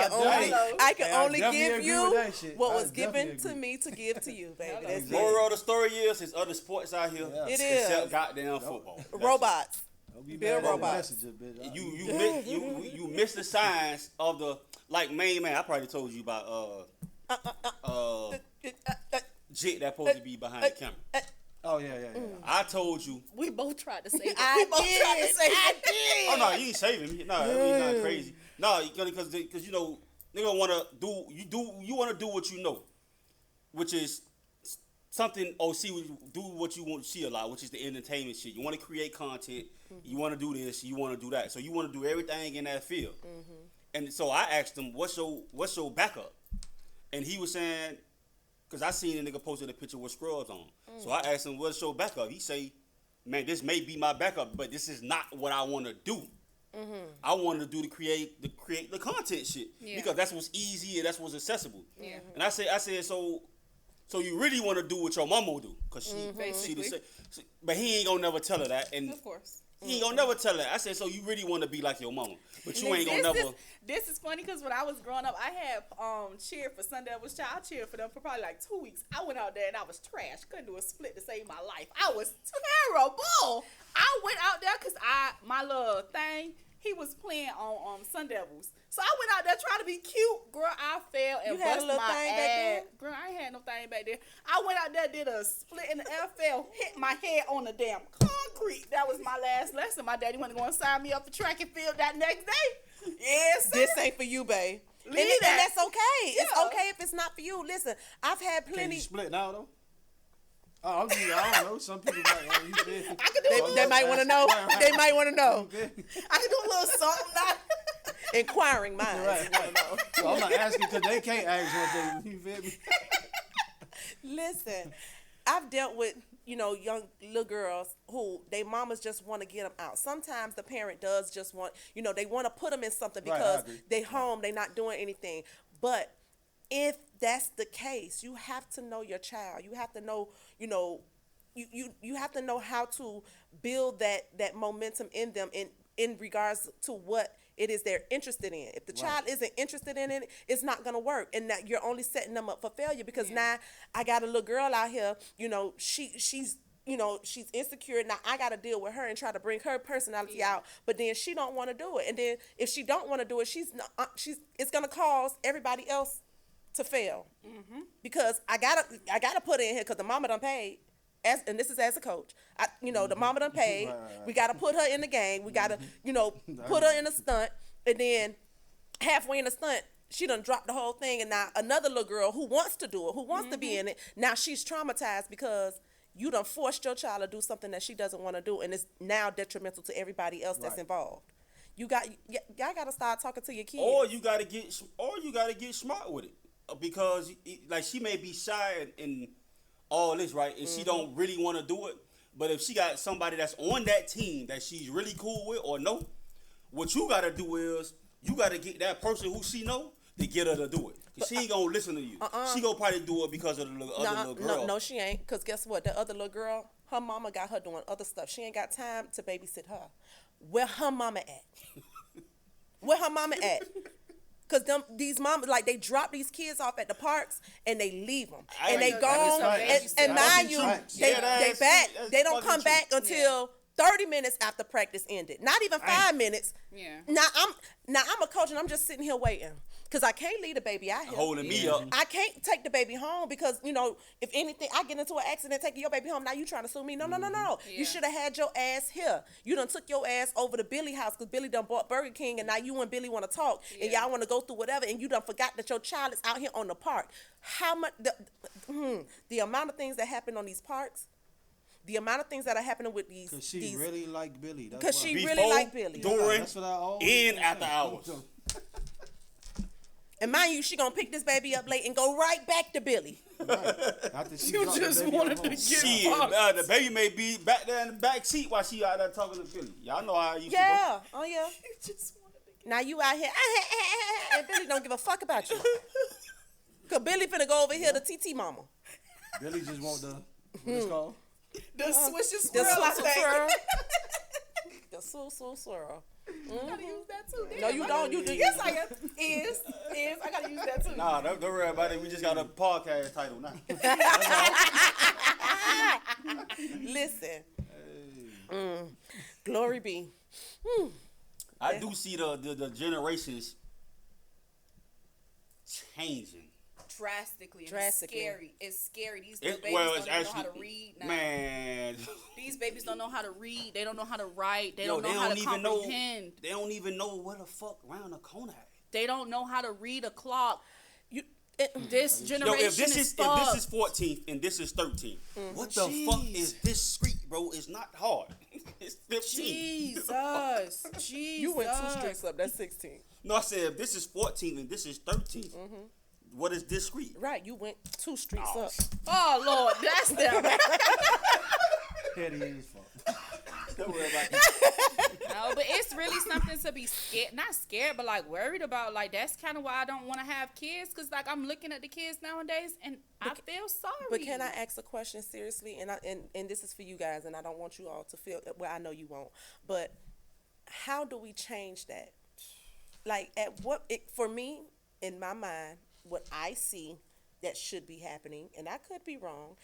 can I only definitely give agree you with that shit. what I was given definitely to agree. me to give to you, baby. Hello. That's Moral it. of the story is, there's other sports out here. Yeah. It Except is. goddamn football. That's it. Robots. Don't be Bill mad at the robots. messenger, bitch. You miss the signs of the main man. I probably told you about Jit that supposed to be behind the camera. Oh yeah. I told you. We both tried to say that. I We both tried to did. say I that. did. Oh no, you ain't saving me. No, I mean, not crazy. No, because you know nigga wanna you wanna do what you know, which is something or do what you want to see a lot, which is the entertainment shit. You want to create content. You want to do this. You want to do that. So you want to do everything in that field. And so I asked him, what's your backup? And he was saying, because I seen a nigga posted a picture with scrubs on. So I asked him, what's your backup? He say, man, this may be my backup, but this is not what I want to do. I wanted to do create the content shit because that's what's easy and that's what's accessible. Yeah. And I said, so you really want to do what your mama do? Cause she Basically. but he ain't gonna never tell her that, and Of course. he ain't gonna never tell her. I said, so you really want to be like your mama, but you ain't gonna never. This is funny because when I was growing up, I had cheered for Sun Devils Child. I cheered for them for probably like 2 weeks. I went out there and I was trash. Couldn't do a split to save my life. I was terrible. I went out there because my little thing, he was playing on Sun Devils. So I went out there trying to be cute. Girl, I fell and You had a bust little my thing back ass. then? Girl, I ain't had no thing back there. I went out there, did a split in the air, fell, hit my head on the damn concrete. That was my last lesson. My daddy wanted to go and sign me up for track and field that next day. Yes, This ain't for you, babe. And Leave that. that's okay. It's Yeah. okay if it's not for you. Listen, I've had Can you plenty. split now though? Oh, I don't know. Some people might. You feel me? I could do a little, They might want to know. They might want to know. You feel me? I could do a little something now. Inquiring minds. Right. So I'm not asking because they can't ask what they. You feel me? Listen, I've dealt with, young little girls who they mamas just want to get them out. Sometimes the parent does just want, they want to put them in something Right, I because agree. they home, they not doing anything. But if that's the case, you have to know your child. You have to know, you have to know how to build that momentum in them in regards to what it is they're interested in. If the child isn't interested in it, it's not gonna work, and that you're only setting them up for failure. Because now I got a little girl out here, she's insecure. Now I got to deal with her and try to bring her personality out, but then she don't want to do it. And then if she don't want to do it, it's gonna cause everybody else to fail. Because I gotta put it in here because the mama done paid. And this is as a coach. The mama done paid. Right. We gotta put her in the game. We gotta, put her in a stunt. And then halfway in the stunt, she done dropped the whole thing. And now another little girl who wants to do it, who wants to be in it, now she's traumatized because you done forced your child to do something that she doesn't want to do, and it's now detrimental to everybody else that's Right. involved. Y'all gotta start talking to your kids. Or you gotta get smart with it, because like she may be shy in all this, right, and she don't really want to do it. But if she got somebody that's on that team that she's really cool with, or no, what you gotta do is you gotta get that person who she know to get her to do it. Cause she ain't gonna listen to you. She gonna probably do it because of the other little girl. No, she ain't. Because guess what? The other little girl, her mama got her doing other stuff. She ain't got time to babysit her. Where her mama at? Where her mama at? Because these mamas, like, they drop these kids off at the parks and they leave them. And they go, and mind you, they back. They don't come back until 30 minutes after practice ended. Not even 5 minutes. Yeah. Now I'm a coach and I'm just sitting here waiting. Because I can't leave the baby out here. Holding me up. I can't take the baby home because, if anything, I get into an accident taking your baby home. Now you trying to sue me. No. Yeah. You should have had your ass here. You done took your ass over to Billy's house because Billy done bought Burger King and now you and Billy want to talk and y'all want to go through whatever and you done forgot that your child is out here on the park. How much, the amount of things that happen on these parks, the amount of things that are happening with these. Because she really like Billy. Because she Before, really like Billy. during, That's what I always and say. after hours. And mind you, she gonna pick this baby up late and go right back to Billy. Right. After she You dropped the just baby wanted off to home. get Shit, the baby may be back there in the back seat while she out there talking to Billy. Y'all know how I used to Yeah. Oh yeah. You just wanted to get Now you out here, and Billy don't give a fuck about you. Cause Billy finna go over here to TT Mama. Billy just want the, what it's called? the swish and The swirl, I swirl, think. swirl. The swirl, swirl. I gotta use that too. No, you don't. You do. Yes, I am. Is. I gotta use that too. Nah, don't worry about it. We just got a podcast title now. Listen. Glory be. I do see the generations changing. Drastically. Drastically. It's scary. It's scary. These little It's babies don't even know actually, how to read now. man. These babies don't know how to read. They don't know how to write. They Yo, don't know how to even comprehend. They don't even know where the fuck round the corner at. They don't know how to read a clock. This Yo, generation if this is fucked. 14th and this is 13th, what the fuck is this street, bro? It's not hard. It's 15. Jesus. Jesus. You went 2 streets up. That's 16. No, I said if this is 14th and this is 13th, what is discreet? Right. You went 2 streets up. Oh, Lord. That's them. Petty as fuck. Don't worry about it. No, but it's really something to be scared, not scared, but like worried about. Like, that's kind of why I don't want to have kids, because like I'm looking at the kids nowadays and I feel sorry. But can I ask a question seriously? And this is for you guys, and I don't want you all to feel, well, I know you won't, but how do we change that? Like, for me, in my mind, what I see that should be happening, and I could be wrong,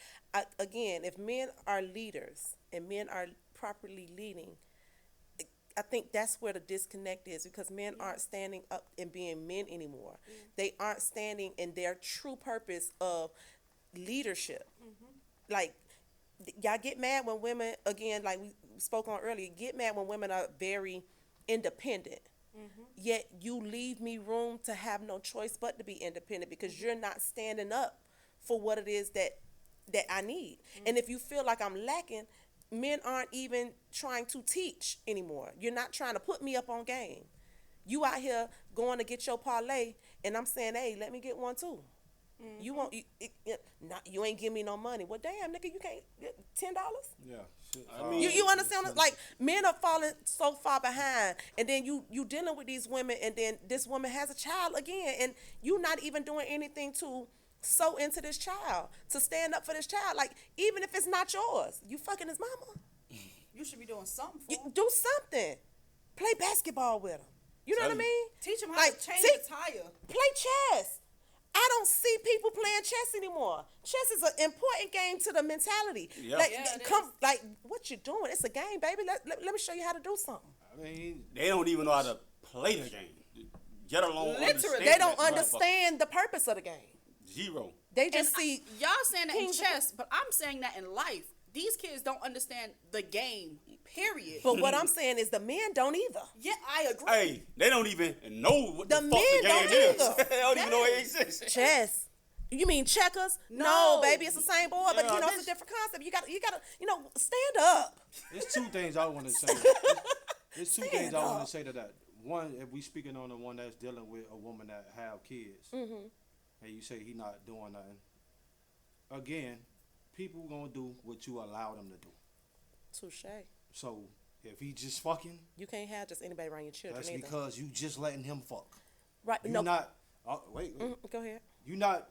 again, if men are leaders and men are properly leading, I think that's where the disconnect is, because men aren't standing up and being men anymore. They aren't standing in their true purpose of leadership. Like, y'all get mad when women, again, like we spoke on earlier, get mad when women are very independent. Yet you leave me room to have no choice but to be independent, because you're not standing up for what it is that I need. And if you feel like I'm lacking, men aren't even trying to teach anymore. You're not trying to put me up on game. You out here going to get your parlay, and I'm saying, hey, let me get one too. You won't. You ain't give me no money. Well, damn, nigga, you can't. $10. Yeah. Shit. I mean, You understand? Like, men are falling so far behind, and then you dealing with these women, and then this woman has a child again, and you not even doing anything to sow into this child, to stand up for this child. Like, even if it's not yours, you fucking his mama. You should be doing something for You them. do something. Play basketball with them. You know what I mean? Teach them how Like, to change see- the tire. Play chess. I don't see people playing chess anymore. Chess is an important game to the mentality. Yeah. Like, Yeah, it like, what you doing? It's a game, baby. Let me show you how to do something. I mean, They don't even know how to play the game. Get along. Literally, They don't understand the purpose of the game. Zero. They And just see. y'all saying that in kings- chess, but I'm saying that in life. These kids don't understand the game. Period. But what I'm saying is the men don't either. Yeah, I agree. Hey, they don't even know what the The fuck men the game don't is. either. They don't even know it exists. Chess. You mean checkers? No, No. baby, it's the same board, but Yeah, you know it's this- a different concept. You gotta, stand up. There's two things I want to say. There's two things I want to say to that. One, if we speaking on the one that's dealing with a woman that have kids, and you say he not doing nothing. Again, people gonna do what you allow them to do. Touche. So if he just fucking, You can't have just anybody around your children that's either. because you just letting him fuck. Right? You No. not. Wait. Go ahead. You not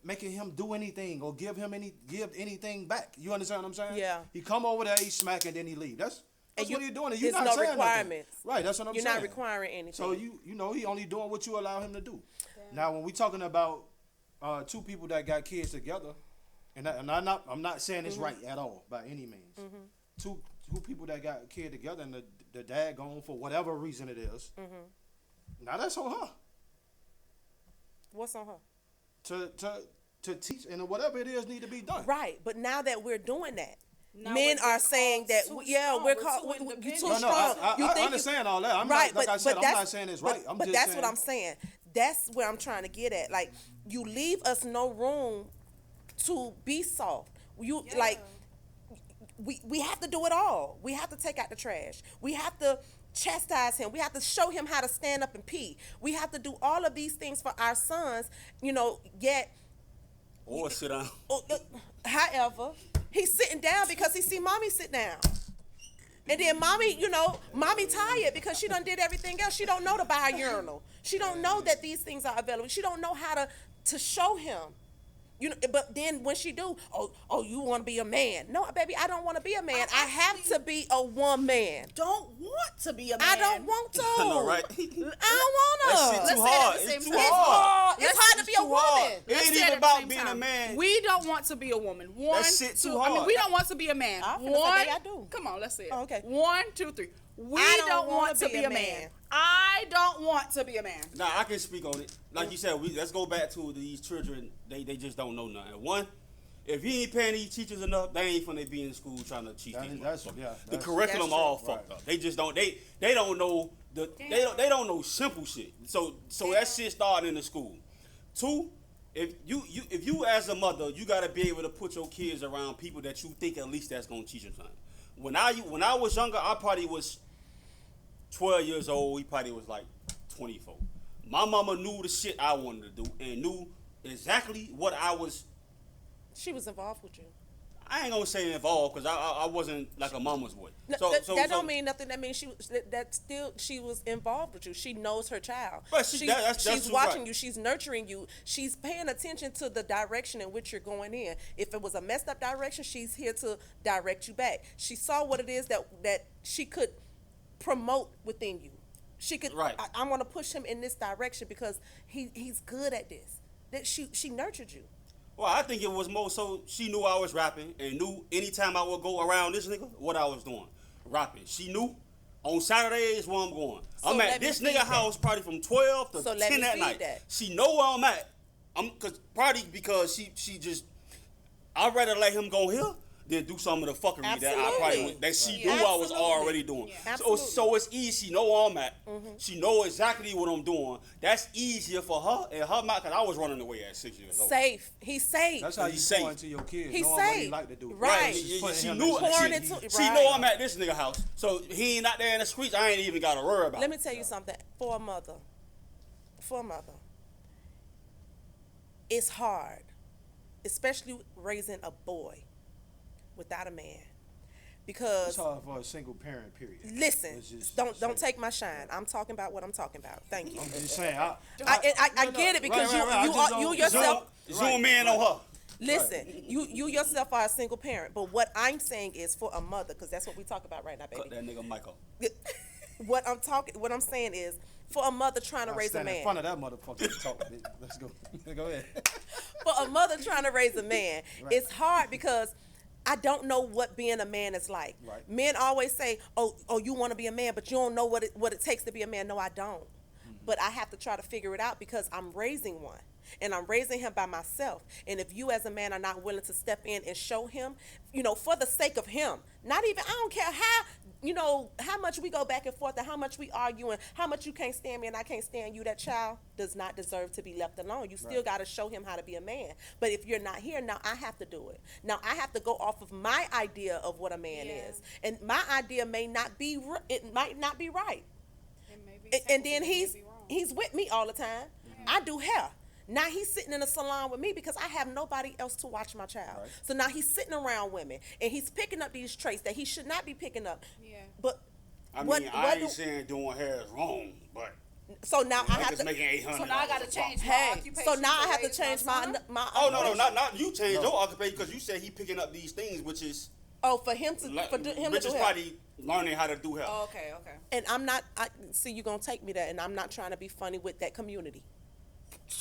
making him do anything or give anything back. You understand what I'm saying? Yeah. He come over there, he smack, and then he leave. That's what you're doing. And you're there's not no saying requirements. nothing. Right. That's what I'm You're saying. not requiring anything. So you know he only doing what you allow him to do. Now when we talking about two people that got kids together, and I'm not saying it's right at all by any means. Two people that got a kid together and the dad gone for whatever reason it is. Now that's on her. What's on her? To teach and whatever it is need to be done. Right, but now that we're doing that, Now men we're are saying that too yeah, strong. we're We're called too you too independent. strong. I You think you- understand all that. I'm right, not, like I said, I'm that's- not saying it's right. I'm but just that's saying, what I'm saying. That's where I'm trying to get at. Like, you leave us no room to be soft. You like, we have to do it all. We have to take out the trash. We have to chastise him. We have to show him how to stand up and pee. We have to do all of these things for our sons. Yet. Or sit down. However, he's sitting down because he see mommy sit down. And then mommy tired because she done did everything else. She don't know to buy a urinal. She don't know that these things are available. She don't know how to show him. But then when she do, you want to be a man. No, baby, I don't want to be a man. I have to be a woman. Don't want to be a man. I don't want to. I know, right? I don't want That shit to. too Let's say it at hard. the It's same too time. hard. It's hard to be a Too hard. woman. It Let's ain't say it even at the about same being a time. man. We don't want to be a woman. One, shit too two. I mean, hard. we don't want to be a man. I finna say, One. baby, I do. Come on, let's say it. Oh, okay. 1, 2, 3. We I don't don't want wanna to be a man. I don't want to be a man. Nah, I can speak on it. Like you said, let's go back to these children. They just don't know nothing. One, if you ain't paying these teachers enough, they ain't finna be in school trying to teach these motherfuckers. The curriculum That's all true. fucked up. They just don't. They don't know they don't know simple shit. So that shit starting in the school. Two, if you as a mother, you gotta be able to put your kids around people that you think at least that's gonna teach them something. When I was younger, I probably was 12 years old. He probably was like 24. My mama knew the shit I wanted to do and knew exactly what I was. She was involved with you. I ain't gonna say involved because I wasn't like a mama's boy. That don't mean nothing. That means she was involved with you. She knows her child. But that's she's true, watching right. you. She's nurturing you. She's paying attention to the direction in which you're going in. If it was a messed up direction, she's here to direct you back. She saw what it is that she could promote within you. She could. Right. I want to push him in this direction because he's good at this. That she nurtured you. Well, I think it was more so she knew I was rapping and knew anytime I would go around this nigga, what I was doing. Rapping. She knew on Saturdays where I'm going. So I'm let at me this feed nigga that. house probably from 12 to So let 10 me at feed night. that. She know where I'm at. Because she just, I'd rather let him go here than do some of the fuckery Absolutely. that she knew I was Absolutely. already doing. Yeah. So it's easy. She know where I'm at. She know exactly what I'm doing. That's easier for her and her mouth because I was running away at 6 years old. Safe. He's safe. That's how you He's safe. pour into your kids. He's knowing what safe. he like to do. Right. She Putting him knew in Pouring shape. into- She right. know I'm at this nigga house, so he ain't out there in the streets. I ain't even got to worry about. Let me tell you something. For a mother, it's hard, especially raising a boy without a man, because It's hard for a single parent, period. listen, Let's just don't say. take my shine. I'm talking about what I'm talking about. Thank you. I'm just saying. I get it because you yourself. Zoom in on her. Listen, you yourself are a single parent, but what I'm saying is for a mother, because that's what we talk about right now, Cut baby. that nigga Michael. What I'm saying is for a mother trying to raise a stand man. in front of that motherfucker and talk. Let's go. Go ahead. For a mother trying to raise a man, it's hard because I don't know what being a man is like. Right. Men always say, "Oh, you want to be a man, but you don't know what it takes to be a man." No, I don't. but I have to try to figure it out because I'm raising one. And I'm raising him by myself. And if you as a man are not willing to step in and show him, for the sake of him, I don't care how much we go back and forth and how much we argue and how much you can't stand me and I can't stand you, that child does not deserve to be left alone. You still got to show him how to be a man. But if you're not here, now I have to do it. Now I have to go off of my idea of what a man is. And my idea might not be right. And then he's with me all the time. I do hair. Now he's sitting in a salon with me because I have nobody else to watch my child. Right. So now he's sitting around women and he's picking up these traits that he should not be picking up. Yeah. But I ain't saying doing hair is wrong, but so now I have to. Making $800. So now I got to change my occupation. So now I have to change my. Oh no, not you change your occupation because you said he picking up these things, which is. Oh, for him to for him to do Rich is probably learning how to do hair. Oh, okay. And I'm not. I see you gonna take me there, and I'm not trying to be funny with that community.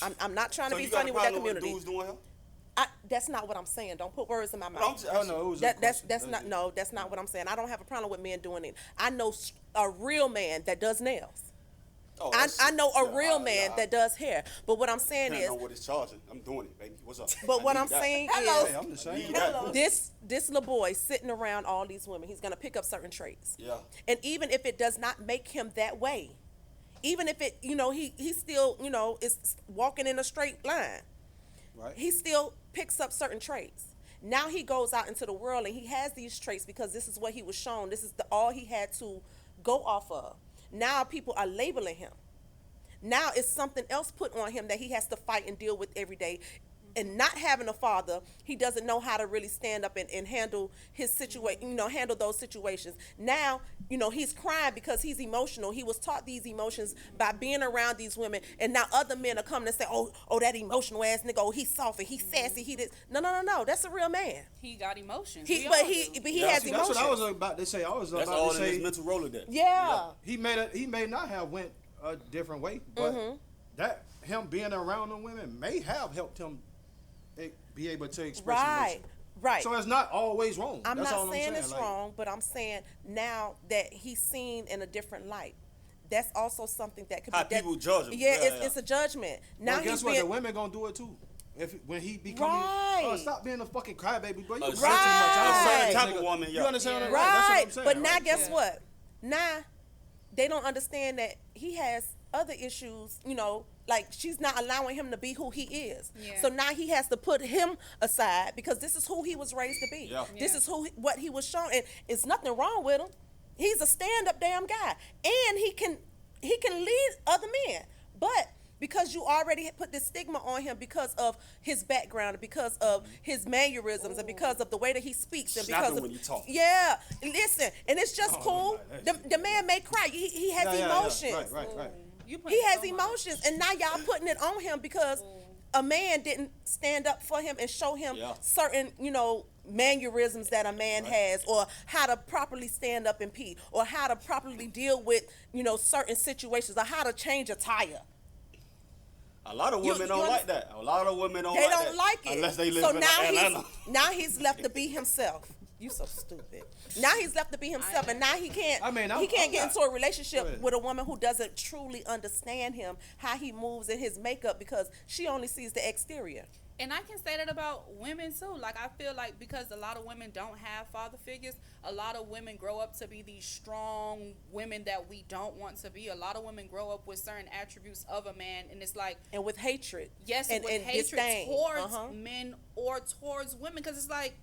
I'm not trying to be funny with that community. With dudes doing hair? That's not what I'm saying. Don't put words in my mouth. That's not what I'm saying. I don't have a problem with men doing it. I know a real man that does nails. Oh, I know a real man that does hair. But what I'm saying is, I know what it's charging. I'm doing it, baby. What's up? But what I'm saying is, I'm the same. This little boy sitting around all these women, he's gonna pick up certain traits. Yeah. And even if it does not make him that way, even if it, he still, is walking in a straight line. Right. He still picks up certain traits. Now he goes out into the world and he has these traits because this is what he was shown. This is all he had to go off of. Now people are labeling him. Now it's something else put on him that he has to fight and deal with every day. And not having a father, he doesn't know how to really stand up and handle his situation, handle those situations. Now, he's crying because he's emotional. He was taught these emotions by being around these women. And now other men are coming and say, oh, that emotional ass nigga, oh, he's soft and he's sassy. He did. No. That's a real man. He got emotions. He has emotions. That's what I was about to say. That's all in his mental Rolodex. Yeah. He may not have went a different way, but that him being around the women may have helped him be able to express emotion. Right. So it's not always wrong. I'm not saying it's wrong, but I'm saying now that he's seen in a different light. That's also something that could how be people judge him. Yeah, it's a judgment. Now guess what? The women gonna do it too. When he becomes, stop being a fucking crybaby, bro. You a certain type of woman. You understand? Right. That's what I'm saying. But now, guess what? Now they don't understand that he has other issues. Like she's not allowing him to be who he is. Yeah. So now he has to put him aside because this is who he was raised to be. Yeah. This is what he was shown, and it's nothing wrong with him. He's a stand-up damn guy, and he can lead other men. But because you already put this stigma on him because of his background, and because of his mannerisms, and because of the way that he speaks, and because of when you talk. Yeah, listen, and it's just cool. The man may cry. He has emotions. Right. He has emotions, and now y'all putting it on him because a man didn't stand up for him and show him certain, mannerisms that a man has, or how to properly stand up and pee, or how to properly deal with, certain situations, or how to change a tire. A lot of women don't like that. A lot of women don't like it. Unless they live in Atlanta. Now he's left to be himself. You so stupid. Now he's left to be himself, and now he can't. He can't get into a relationship with a woman who doesn't truly understand him, how he moves in his makeup, because she only sees the exterior. And I can say that about women too. Like, I feel like because a lot of women don't have father figures, a lot of women grow up to be these strong women that we don't want to be. A lot of women grow up with certain attributes of a man, and it's like, and with hatred. Yes, and with hatred disdain towards men or towards women, because it's like,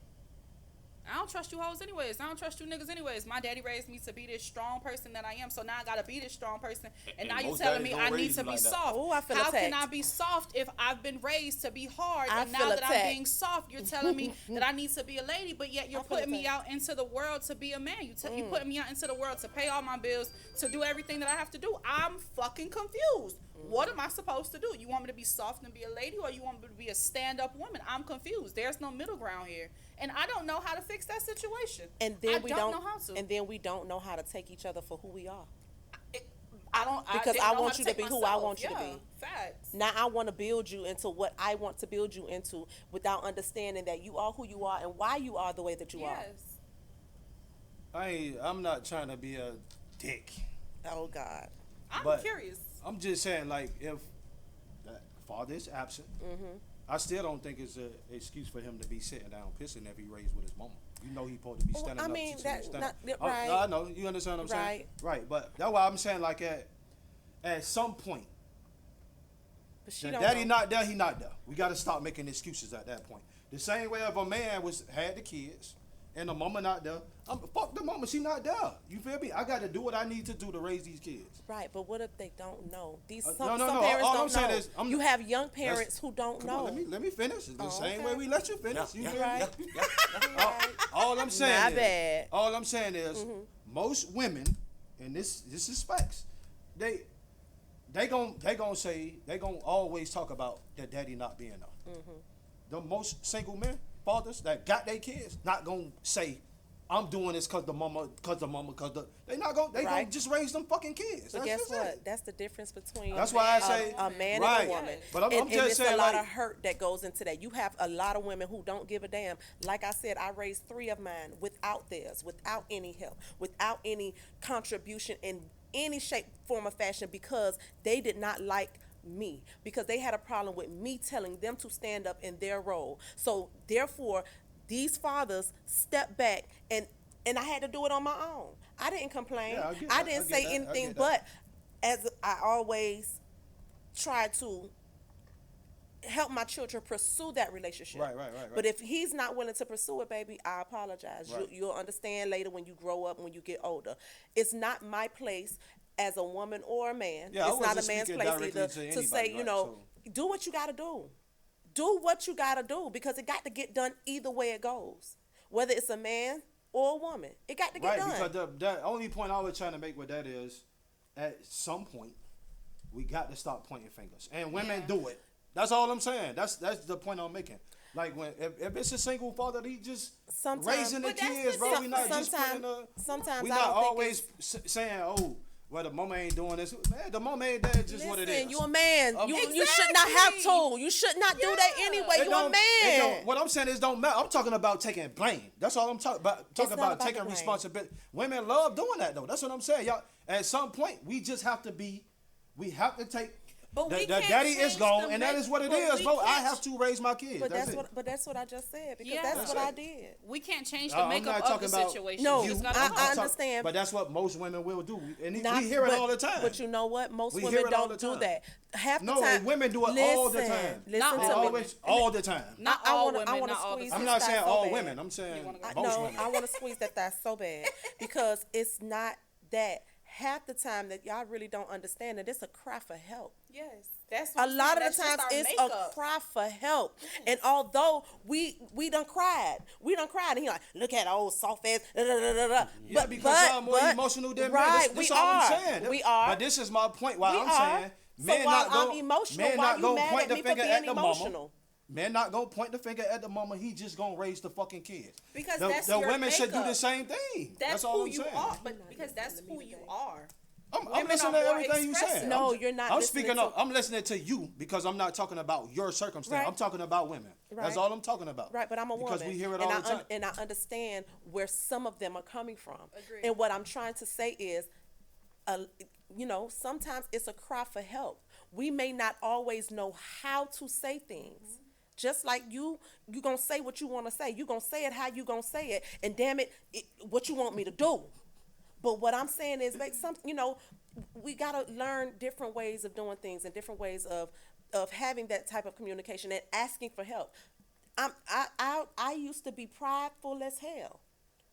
I don't trust you hoes anyways. I don't trust you niggas anyways. My daddy raised me to be this strong person that I am, so now I gotta be this strong person. And now you telling me I need to be soft. Ooh, I feel How attacked. can I be soft if I've been raised to be hard? And now that I'm being soft, you're telling me that I need to be a lady, but yet you're putting me out into the world to be a man. You putting me out into the world to pay all my bills, to do everything that I have to do. I'm fucking confused. What am I supposed to do? You want me to be soft and be a lady, or you want me to be a stand-up woman? I'm confused. There's no middle ground here, and I don't know how to fix that situation. And then we don't know how to. And then we don't know how to take each other for who we are. Because I want you to be who I want you to be. Facts. Now I want to build you into what I want to build you into, without understanding that you are who you are and why you are the way that you are. I'm not trying to be a dick. Oh God. I'm curious. I'm just saying, like, if that father is absent, I still don't think it's an excuse for him to be sitting down pissing if he raised with his mama. You know he's supposed to be standing I up. mean, to that- stand not- up. right. No, I know. You understand what I'm saying? Right. Right. But that's why I'm saying, like, at some point, But she the don't daddy know. not there, he not there. We got to stop making excuses at that point. The same way if a man had the kids and the mama not there, fuck the mama, she not there. You feel me? I got to do what I need to do to raise these kids. Right, but what if they don't know? These No, some no, parents all I'm don't saying know. is, You have young parents who don't Come know. on, let me finish. The same okay. way we let you finish. You feel me? Right. All I'm saying Not is, bad. all I'm saying is, most women, and this is facts, they gon' always talk about their daddy not being there. The most single men, fathers that got their kids, not gonna say, I'm doing this cause the mama, they not gonna, they Right. gonna just raise them fucking kids. But That's guess just what? it. That's the difference between That's why I say- a man right. and a woman. But I'm and just it's saying, a lot like- of hurt that goes into that. You have a lot of women who don't give a damn. Like I said, I raised 3 of mine without theirs, without any help, without any contribution in any shape, form, or fashion because they did not like me, because they had a problem with me telling them to stand up in their role. So therefore, these fathers stepped back and I had to do it on my own. I didn't complain. Yeah, I get I that. didn't I get say that. I anything, get but as I always try to help my children pursue that relationship. Right. But if he's not willing to pursue it, baby, I apologize. Right. You'll understand later when you grow up, when you get older. It's not my place as a woman or a man. Yeah, I it's not a wasn't man's speaking place directly either to to anybody, say, right, do what you got to do. Do what you got to do because it got to get done either way it goes. Whether it's a man or a woman, it got to get Right, done. because the only point I was trying to make with that is, at some point, we got to stop pointing fingers, and women do it. That's all I'm saying. That's the point I'm making. Like if it's a single father, he just Sometimes- raising the But that's kids, the bro. We not just sometimes- putting sometimes we I not don't think always saying, oh, well, the mama ain't doing this. Man, the mama ain't that. Just what it Listen, is. you a man. Um, You should not have Exactly. to. You should not do that anyway. It You a don't- it man. don't- What I'm saying is don't matter. I'm talking about taking blame. That's all I'm talking about. Talking not about about taking the blame. responsibility. Women love doing that though. That's what I'm saying. Y'all, at some point, we just have to be. We have to take. But the we the can't daddy is change gone, the and that ma- is what it but is, we bro. I can't have to raise my kids. But That's it. that's what I just said because Yeah. that's That's what it. I did. We can't change the I'm makeup not of the talking about situation. No, We just gotta I talk. understand. But that's what most women will do, and Not- we hear it but- all the time. But you know what? Most We women hear it all don't the do time. that. Half No, the time, women do it all the time. Listen Not to They me. all always, all the time. Not I all wanna- women, I wanna not all the squeeze time. I'm this not thigh saying so all bad. women. I'm saying most No, women. I want to squeeze that thigh so bad because it's not that. Half the time that y'all really don't understand that it's a cry for help. Yes, that's what A I'm lot saying. of the That's times just our it's makeup. a cry for help. And although we done cried, and he like, look at old soft ass. Da, da, da, da, da. Yeah, because y'all more emotional than right, men. This we all are. I'm saying. We are. But this is my point. Why We I'm are. saying So men while not going I'm emotional, men why not you gonna mad point at the me for finger being at the mama. emotional? Men not gonna point the finger at the mama. He just gonna raise the fucking kids. Because the, that's the your women should do makeup. the same thing. That's all who I'm you saying. are, but because that's who you are. I'm Women listening are to more everything you saying. expressive. No, I'm you're not I'm listening speaking to- up. I'm listening to you because I'm not talking about your circumstance. Right. I'm talking about women. That's Right. all I'm talking about. Right, but I'm a woman. Because we hear it and all the time. And I understand where some of them are coming from. Agreed. And what I'm trying to say is, sometimes it's a cry for help. We may not always know how to say things. Just like you gonna say what you want to say. You gonna say it how you gonna say it. And damn it, what you want me to do. But what I'm saying is, like, we gotta learn different ways of doing things and different ways of having that type of communication and asking for help. I used to be prideful as hell.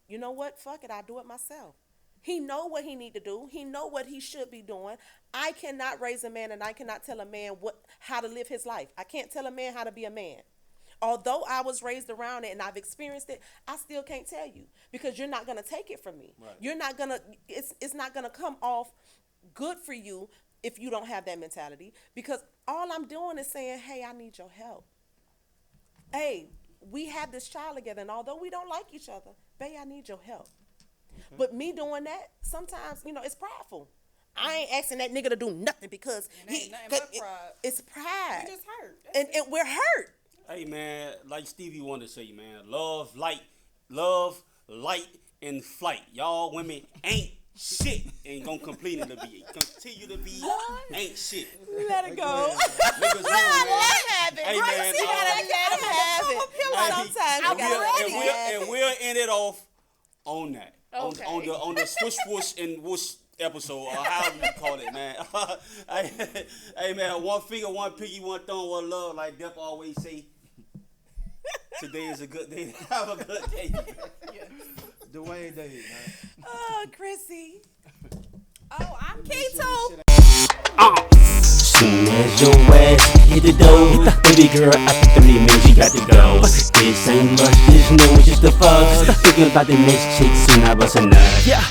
You know what? Fuck it, I do it myself. He know what he need to do. He know what he should be doing. I cannot raise a man, and I cannot tell a man how to live his life. I can't tell a man how to be a man. Although I was raised around it and I've experienced it, I still can't tell you because you're not gonna take it from me. Right. You're not gonna. It's not gonna come off good for you if you don't have that mentality. Because all I'm doing is saying, hey, I need your help. Hey, we have this child together, and although we don't like each other, babe, I need your help. Okay. But me doing that, sometimes, it's prideful. I ain't asking that nigga to do nothing because It ain't nothing but pride. It's pride. We just hurt. And we're hurt. Hey man, like Stevie wanted to say, man, love, light, and flight. Y'all women ain't shit and gonna continue to be ain't shit. Let it go. Niggas Let him have it. Hey, man, You gotta let him have it. Sometimes you gotta let him have and we'll end it off on that. Okay. On the swoosh whoosh and whoosh episode, or however you call it, man. Hey man, one finger, one piggy, one thumb, one love, like Def always say. Today is a good day. Have a good day. Dwayne Day, man. Oh, Chrissy. Oh, I'm Keto. Soon as your ass hit the door, baby girl, after 3 minutes you got to go. This ain't rush, this no, it's just the fuck. Thinking about the next chick, soon I bust a nut. Yeah.